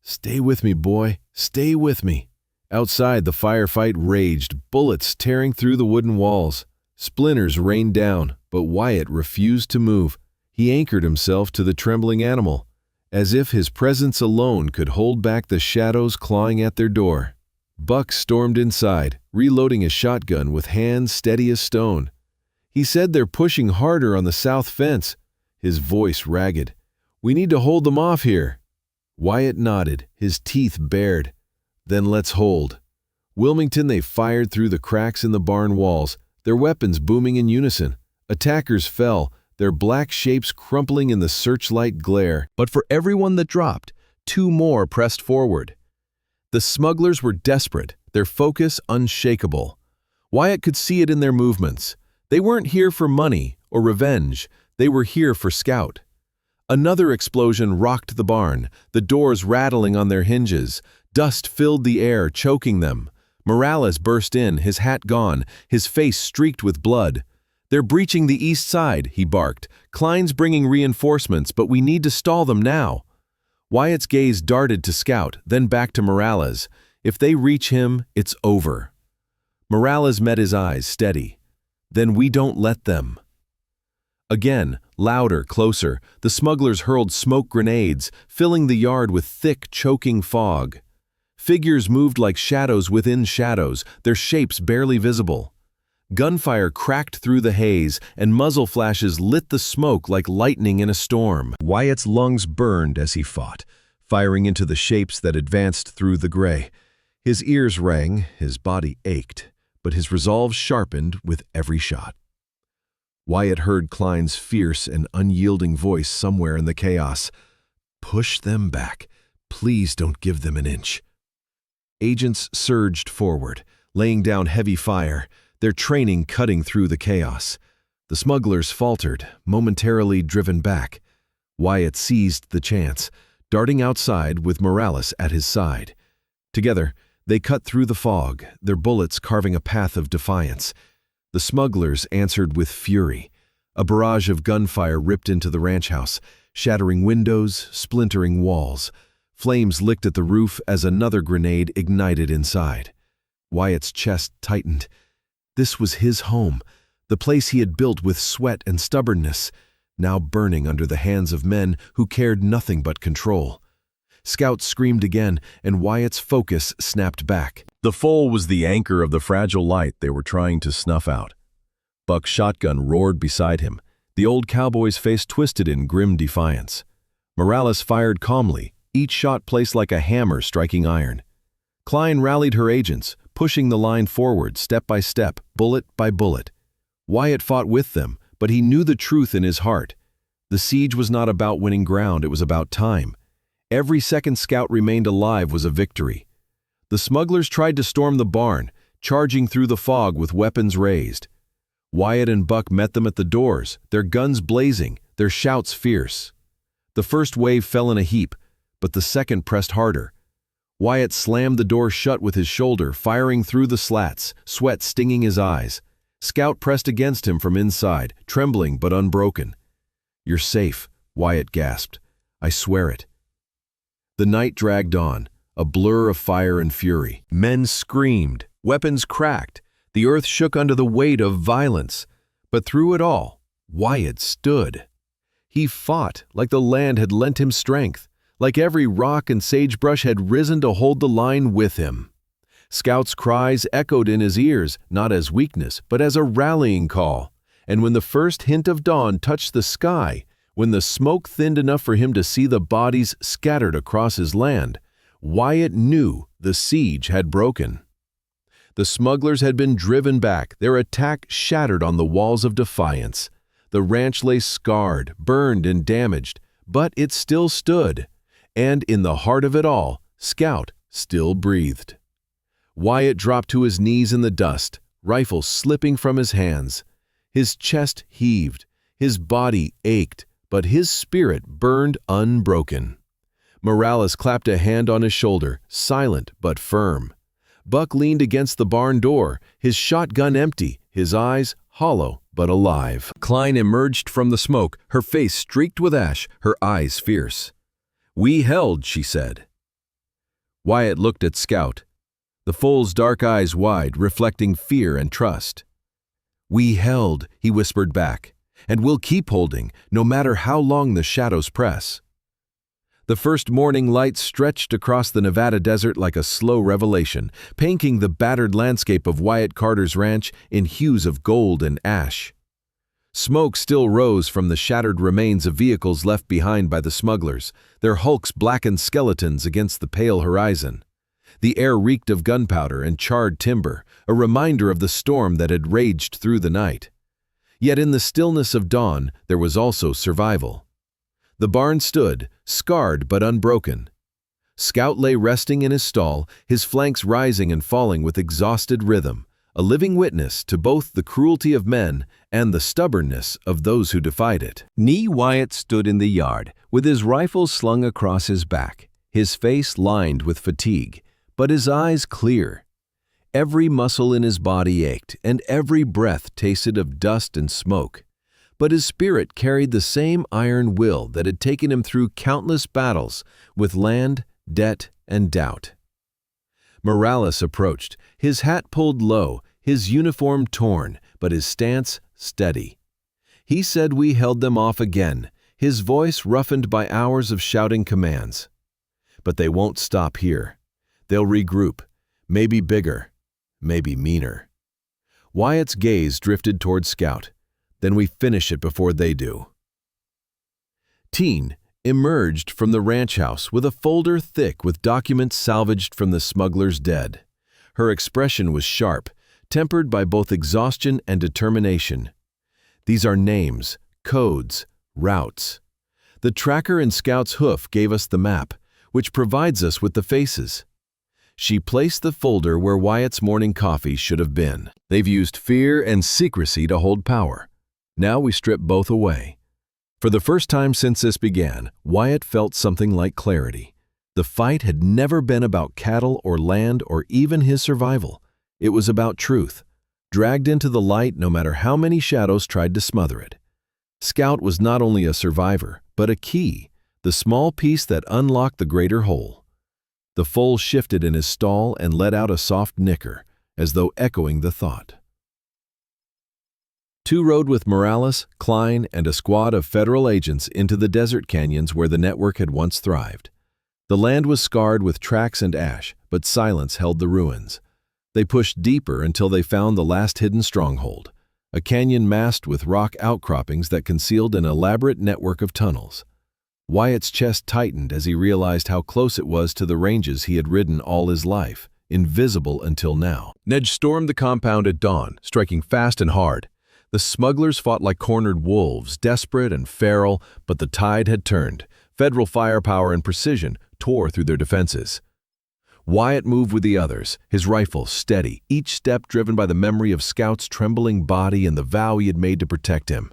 "Stay with me, boy. Stay with me." Outside, the firefight raged, bullets tearing through the wooden walls. Splinters rained down, but Wyatt refused to move. He anchored himself to the trembling animal, as if his presence alone could hold back the shadows clawing at their door. Buck stormed inside, reloading his shotgun with hands steady as stone. "He said they're pushing harder on the south fence," his voice ragged. "We need to hold them off here." Wyatt nodded, his teeth bared. "Then let's hold." Wilmington, they fired through the cracks in the barn walls, their weapons booming in unison. Attackers fell, their black shapes crumpling in the searchlight glare. But for everyone that dropped, two more pressed forward. The smugglers were desperate, their focus unshakable. Wyatt could see it in their movements. They weren't here for money or revenge, they were here for Scout. Another explosion rocked the barn, the doors rattling on their hinges. Dust filled the air, choking them. Morales burst in, his hat gone, his face streaked with blood. "They're breaching the east side," he barked. "Klein's bringing reinforcements, but we need to stall them now." Wyatt's gaze darted to Scout, then back to Morales. If they reach him, it's over. Morales met his eyes, steady. "Then we don't let them." Again, louder, closer, the smugglers hurled smoke grenades, filling the yard with thick, choking fog. Figures moved like shadows within shadows, their shapes barely visible. Gunfire cracked through the haze, and muzzle flashes lit the smoke like lightning in a storm. Wyatt's lungs burned as he fought, firing into the shapes that advanced through the gray. His ears rang, his body ached, but his resolve sharpened with every shot. Wyatt heard Klein's fierce and unyielding voice somewhere in the chaos. "Push them back. Please don't give them an inch." Agents surged forward, laying down heavy fire, their training cutting through the chaos. The smugglers faltered, momentarily driven back. Wyatt seized the chance, darting outside with Morales at his side. Together, they cut through the fog, their bullets carving a path of defiance. The smugglers answered with fury. A barrage of gunfire ripped into the ranch house, shattering windows, splintering walls. Flames licked at the roof as another grenade ignited inside. Wyatt's chest tightened. This was his home, the place he had built with sweat and stubbornness, now burning under the hands of men who cared nothing but control. Scout screamed again, and Wyatt's focus snapped back. The Foal was the anchor of the fragile light they were trying to snuff out. Buck's shotgun roared beside him, the old cowboy's face twisted in grim defiance. Morales fired calmly, each shot placed like a hammer striking iron. Klein rallied her agents, pushing the line forward step by step, bullet by bullet. Wyatt fought with them, but he knew the truth in his heart. The siege was not about winning ground, it was about time. Every second Scout remained alive was a victory. The smugglers tried to storm the barn, charging through the fog with weapons raised. Wyatt and Buck met them at the doors, their guns blazing, their shouts fierce. The first wave fell in a heap, but the second pressed harder. Wyatt slammed the door shut with his shoulder, firing through the slats, sweat stinging his eyes. Scout pressed against him from inside, trembling but unbroken. "You're safe," Wyatt gasped. "I swear it." The night dragged on, a blur of fire and fury. Men screamed, weapons cracked, the earth shook under the weight of violence. But through it all, Wyatt stood. He fought like the land had lent him strength, like every rock and sagebrush had risen to hold the line with him. Scout's cries echoed in his ears, not as weakness, but as a rallying call. And when the first hint of dawn touched the sky, when the smoke thinned enough for him to see the bodies scattered across his land, Wyatt knew the siege had broken. The smugglers had been driven back, their attack shattered on the walls of defiance. The ranch lay scarred, burned, and damaged, but it still stood. And in the heart of it all, Scout still breathed. Wyatt dropped to his knees in the dust, rifle slipping from his hands. His chest heaved, his body ached, but his spirit burned unbroken. Morales clapped a hand on his shoulder, silent but firm. Buck leaned against the barn door, his shotgun empty, his eyes hollow but alive. Klein emerged from the smoke, her face streaked with ash, her eyes fierce. "We held," she said. Wyatt looked at Scout, the Foal's dark eyes wide, reflecting fear and trust. "We held," he whispered back, "and we'll keep holding, no matter how long the shadows press." The first morning light stretched across the Nevada desert like a slow revelation, painting the battered landscape of Wyatt Carter's ranch in hues of gold and ash. Smoke still rose from the shattered remains of vehicles left behind by the smugglers, their hulks blackened skeletons against the pale horizon. The air reeked of gunpowder and charred timber, a reminder of the storm that had raged through the night. Yet in the stillness of dawn, there was also survival. The barn stood, scarred but unbroken. Scout lay resting in his stall, his flanks rising and falling with exhausted rhythm, a living witness to both the cruelty of men and the stubbornness of those who defied it. Wyatt stood in the yard, with his rifle slung across his back, his face lined with fatigue, but his eyes clear. Every muscle in his body ached, and every breath tasted of dust and smoke. But his spirit carried the same iron will that had taken him through countless battles with land, debt, and doubt. Morales approached, his hat pulled low, his uniform torn, but his stance steady. He said we held them off again, his voice roughened by hours of shouting commands. But they won't stop here. They'll regroup, maybe bigger, maybe meaner. Wyatt's gaze drifted toward Scout. Then we finish it before they do. Teen emerged from the ranch house with a folder thick with documents salvaged from the smugglers' dead. Her expression was sharp, tempered by both exhaustion and determination. These are names, codes, routes. The tracker in Scout's hoof gave us the map, which provides us with the faces. She placed the folder where Wyatt's morning coffee should have been. They've used fear and secrecy to hold power. Now we strip both away. For the first time since this began, Wyatt felt something like clarity. The fight had never been about cattle or land or even his survival. It was about truth. dragged into the light no matter how many shadows tried to smother it. Scout was not only a survivor, but a key, the small piece that unlocked the greater whole. The foal shifted in his stall and let out a soft nicker, as though echoing the thought. Two rode with Morales, Klein, and a squad of federal agents into the desert canyons where the network had once thrived. The land was scarred with tracks and ash, but silence held the ruins. They pushed deeper until they found the last hidden stronghold, a canyon masked with rock outcroppings that concealed an elaborate network of tunnels. Wyatt's chest tightened as he realized how close it was to the ranges he had ridden all his life, invisible until now. Ned stormed the compound at dawn, striking fast and hard. The smugglers fought like cornered wolves, desperate and feral, but the tide had turned. Federal firepower and precision tore through their defenses. Wyatt moved with the others, his rifle steady, each step driven by the memory of Scout's trembling body and the vow he had made to protect him.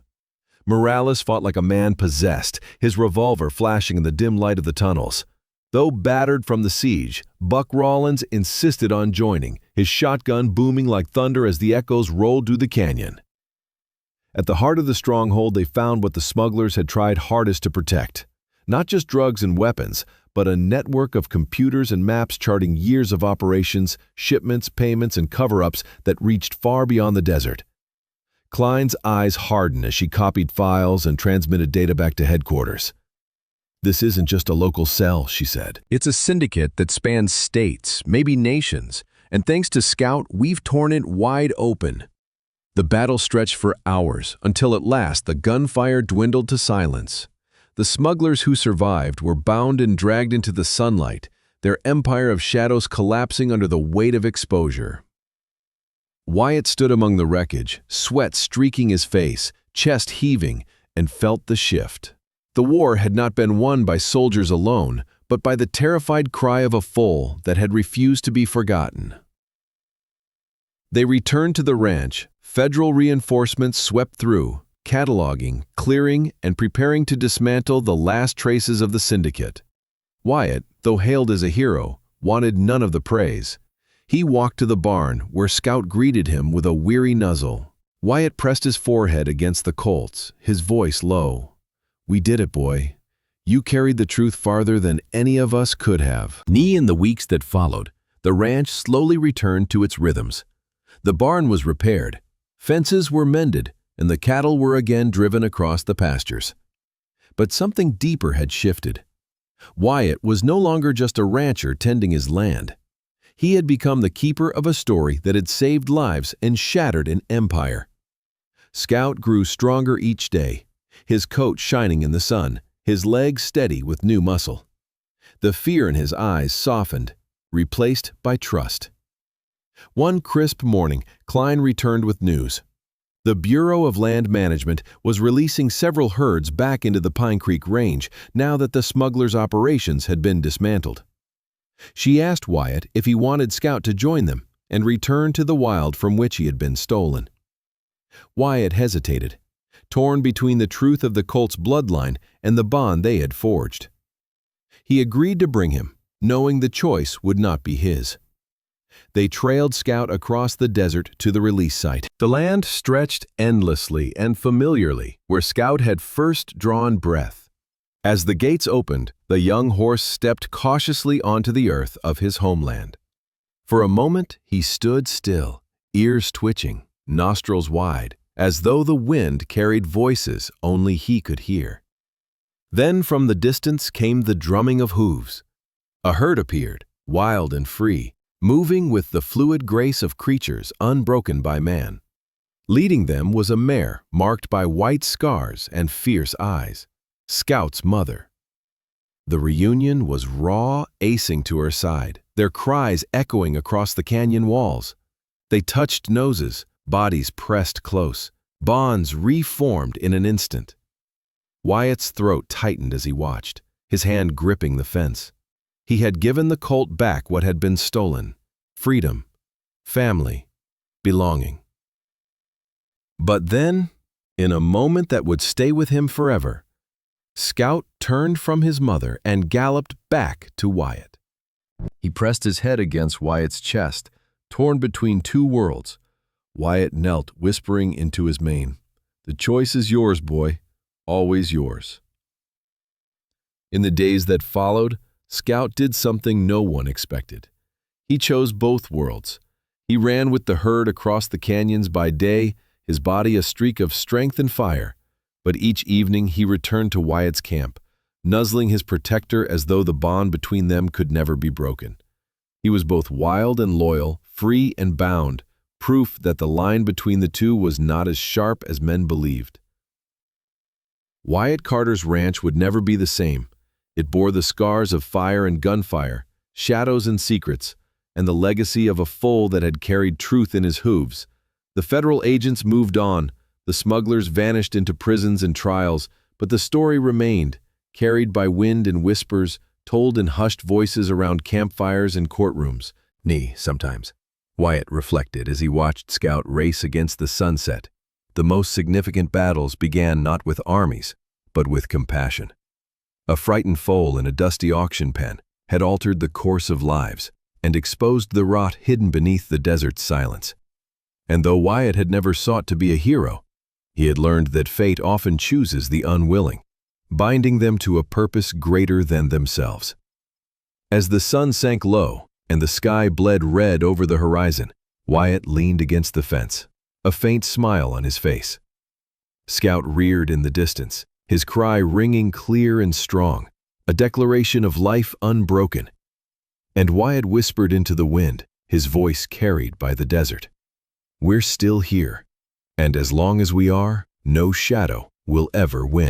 Morales fought like a man possessed, his revolver flashing in the dim light of the tunnels. Though battered from the siege, Buck Rawlins insisted on joining, his shotgun booming like thunder as the echoes rolled through the canyon. At the heart of the stronghold, they found what the smugglers had tried hardest to protect. Not just drugs and weapons, but a network of computers and maps charting years of operations, shipments, payments, and cover-ups that reached far beyond the desert. Klein's eyes hardened as she copied files and transmitted data back to headquarters. "This isn't just a local cell," she said. It's a syndicate that spans states, maybe nations, and thanks to Scout, we've torn it wide open. The battle stretched for hours, until at last the gunfire dwindled to silence. The smugglers who survived were bound and dragged into the sunlight, their empire of shadows collapsing under the weight of exposure. Wyatt stood among the wreckage, sweat streaking his face, chest heaving, and felt the shift. The war had not been won by soldiers alone, but by the terrified cry of a foal that had refused to be forgotten. They returned to the ranch. Federal reinforcements swept through, cataloging, clearing, and preparing to dismantle the last traces of the syndicate. Wyatt, though hailed as a hero, wanted none of the praise. He walked to the barn, where Scout greeted him with a weary nuzzle. Wyatt pressed his forehead against the colt's, his voice low. "We did it, boy. You carried the truth farther than any of us could have." In the weeks that followed, the ranch slowly returned to its rhythms. The barn was repaired, fences were mended, and the cattle were again driven across the pastures. But something deeper had shifted. Wyatt was no longer just a rancher tending his land. He had become the keeper of a story that had saved lives and shattered an empire. Scout grew stronger each day, his coat shining in the sun, his legs steady with new muscle. The fear in his eyes softened, replaced by trust. One crisp morning, Klein returned with news. The Bureau of Land Management was releasing several herds back into the Pine Creek Range now that the smugglers' operations had been dismantled. She asked Wyatt if he wanted Scout to join them and return to the wild from which he had been stolen. Wyatt hesitated, torn between the truth of the colt's bloodline and the bond they had forged. He agreed to bring him, knowing the choice would not be his. They trailed Scout across the desert to the release site. The land stretched endlessly and familiarly where Scout had first drawn breath. As the gates opened, the young horse stepped cautiously onto the earth of his homeland. For a moment, he stood still, ears twitching, nostrils wide, as though the wind carried voices only he could hear. Then from the distance came the drumming of hooves. A herd appeared, wild and free, moving with the fluid grace of creatures unbroken by man. Leading them was a mare marked by white scars and fierce eyes, Scout's mother. The reunion was raw, acing to her side, their cries echoing across the canyon walls. They touched noses, bodies pressed close, bonds reformed in an instant. Wyatt's throat tightened as he watched, his hand gripping the fence. He had given the colt back what had been stolen: freedom, family, belonging. But then, in a moment that would stay with him forever, Scout turned from his mother and galloped back to Wyatt. He pressed his head against Wyatt's chest, torn between two worlds, Wyatt knelt, whispering into his mane. "The choice is yours, boy. Always yours." In the days that followed, Scout did something no one expected. He chose both worlds. He ran with the herd across the canyons by day, his body a streak of strength and fire. But each evening he returned to Wyatt's camp, nuzzling his protector as though the bond between them could never be broken. He was both wild and loyal, free and bound, proof that the line between the two was not as sharp as men believed. Wyatt Carter's ranch would never be the same. It bore the scars of fire and gunfire, shadows and secrets, and the legacy of a foal that had carried truth in his hooves. The federal agents moved on, the smugglers vanished into prisons and trials, but the story remained, carried by wind and whispers, told in hushed voices around campfires and courtrooms. Sometimes, Wyatt reflected as he watched Scout race against the sunset. The most significant battles began not with armies, but with compassion. A frightened foal in a dusty auction pen had altered the course of lives and exposed the rot hidden beneath the desert's silence. And though Wyatt had never sought to be a hero, he had learned that fate often chooses the unwilling, binding them to a purpose greater than themselves. As the sun sank low and the sky bled red over the horizon, Wyatt leaned against the fence, a faint smile on his face. Scout reared in the distance, his cry ringing clear and strong, a declaration of life unbroken. And Wyatt whispered into the wind, his voice carried by the desert. "We're still here, and as long as we are, no shadow will ever win."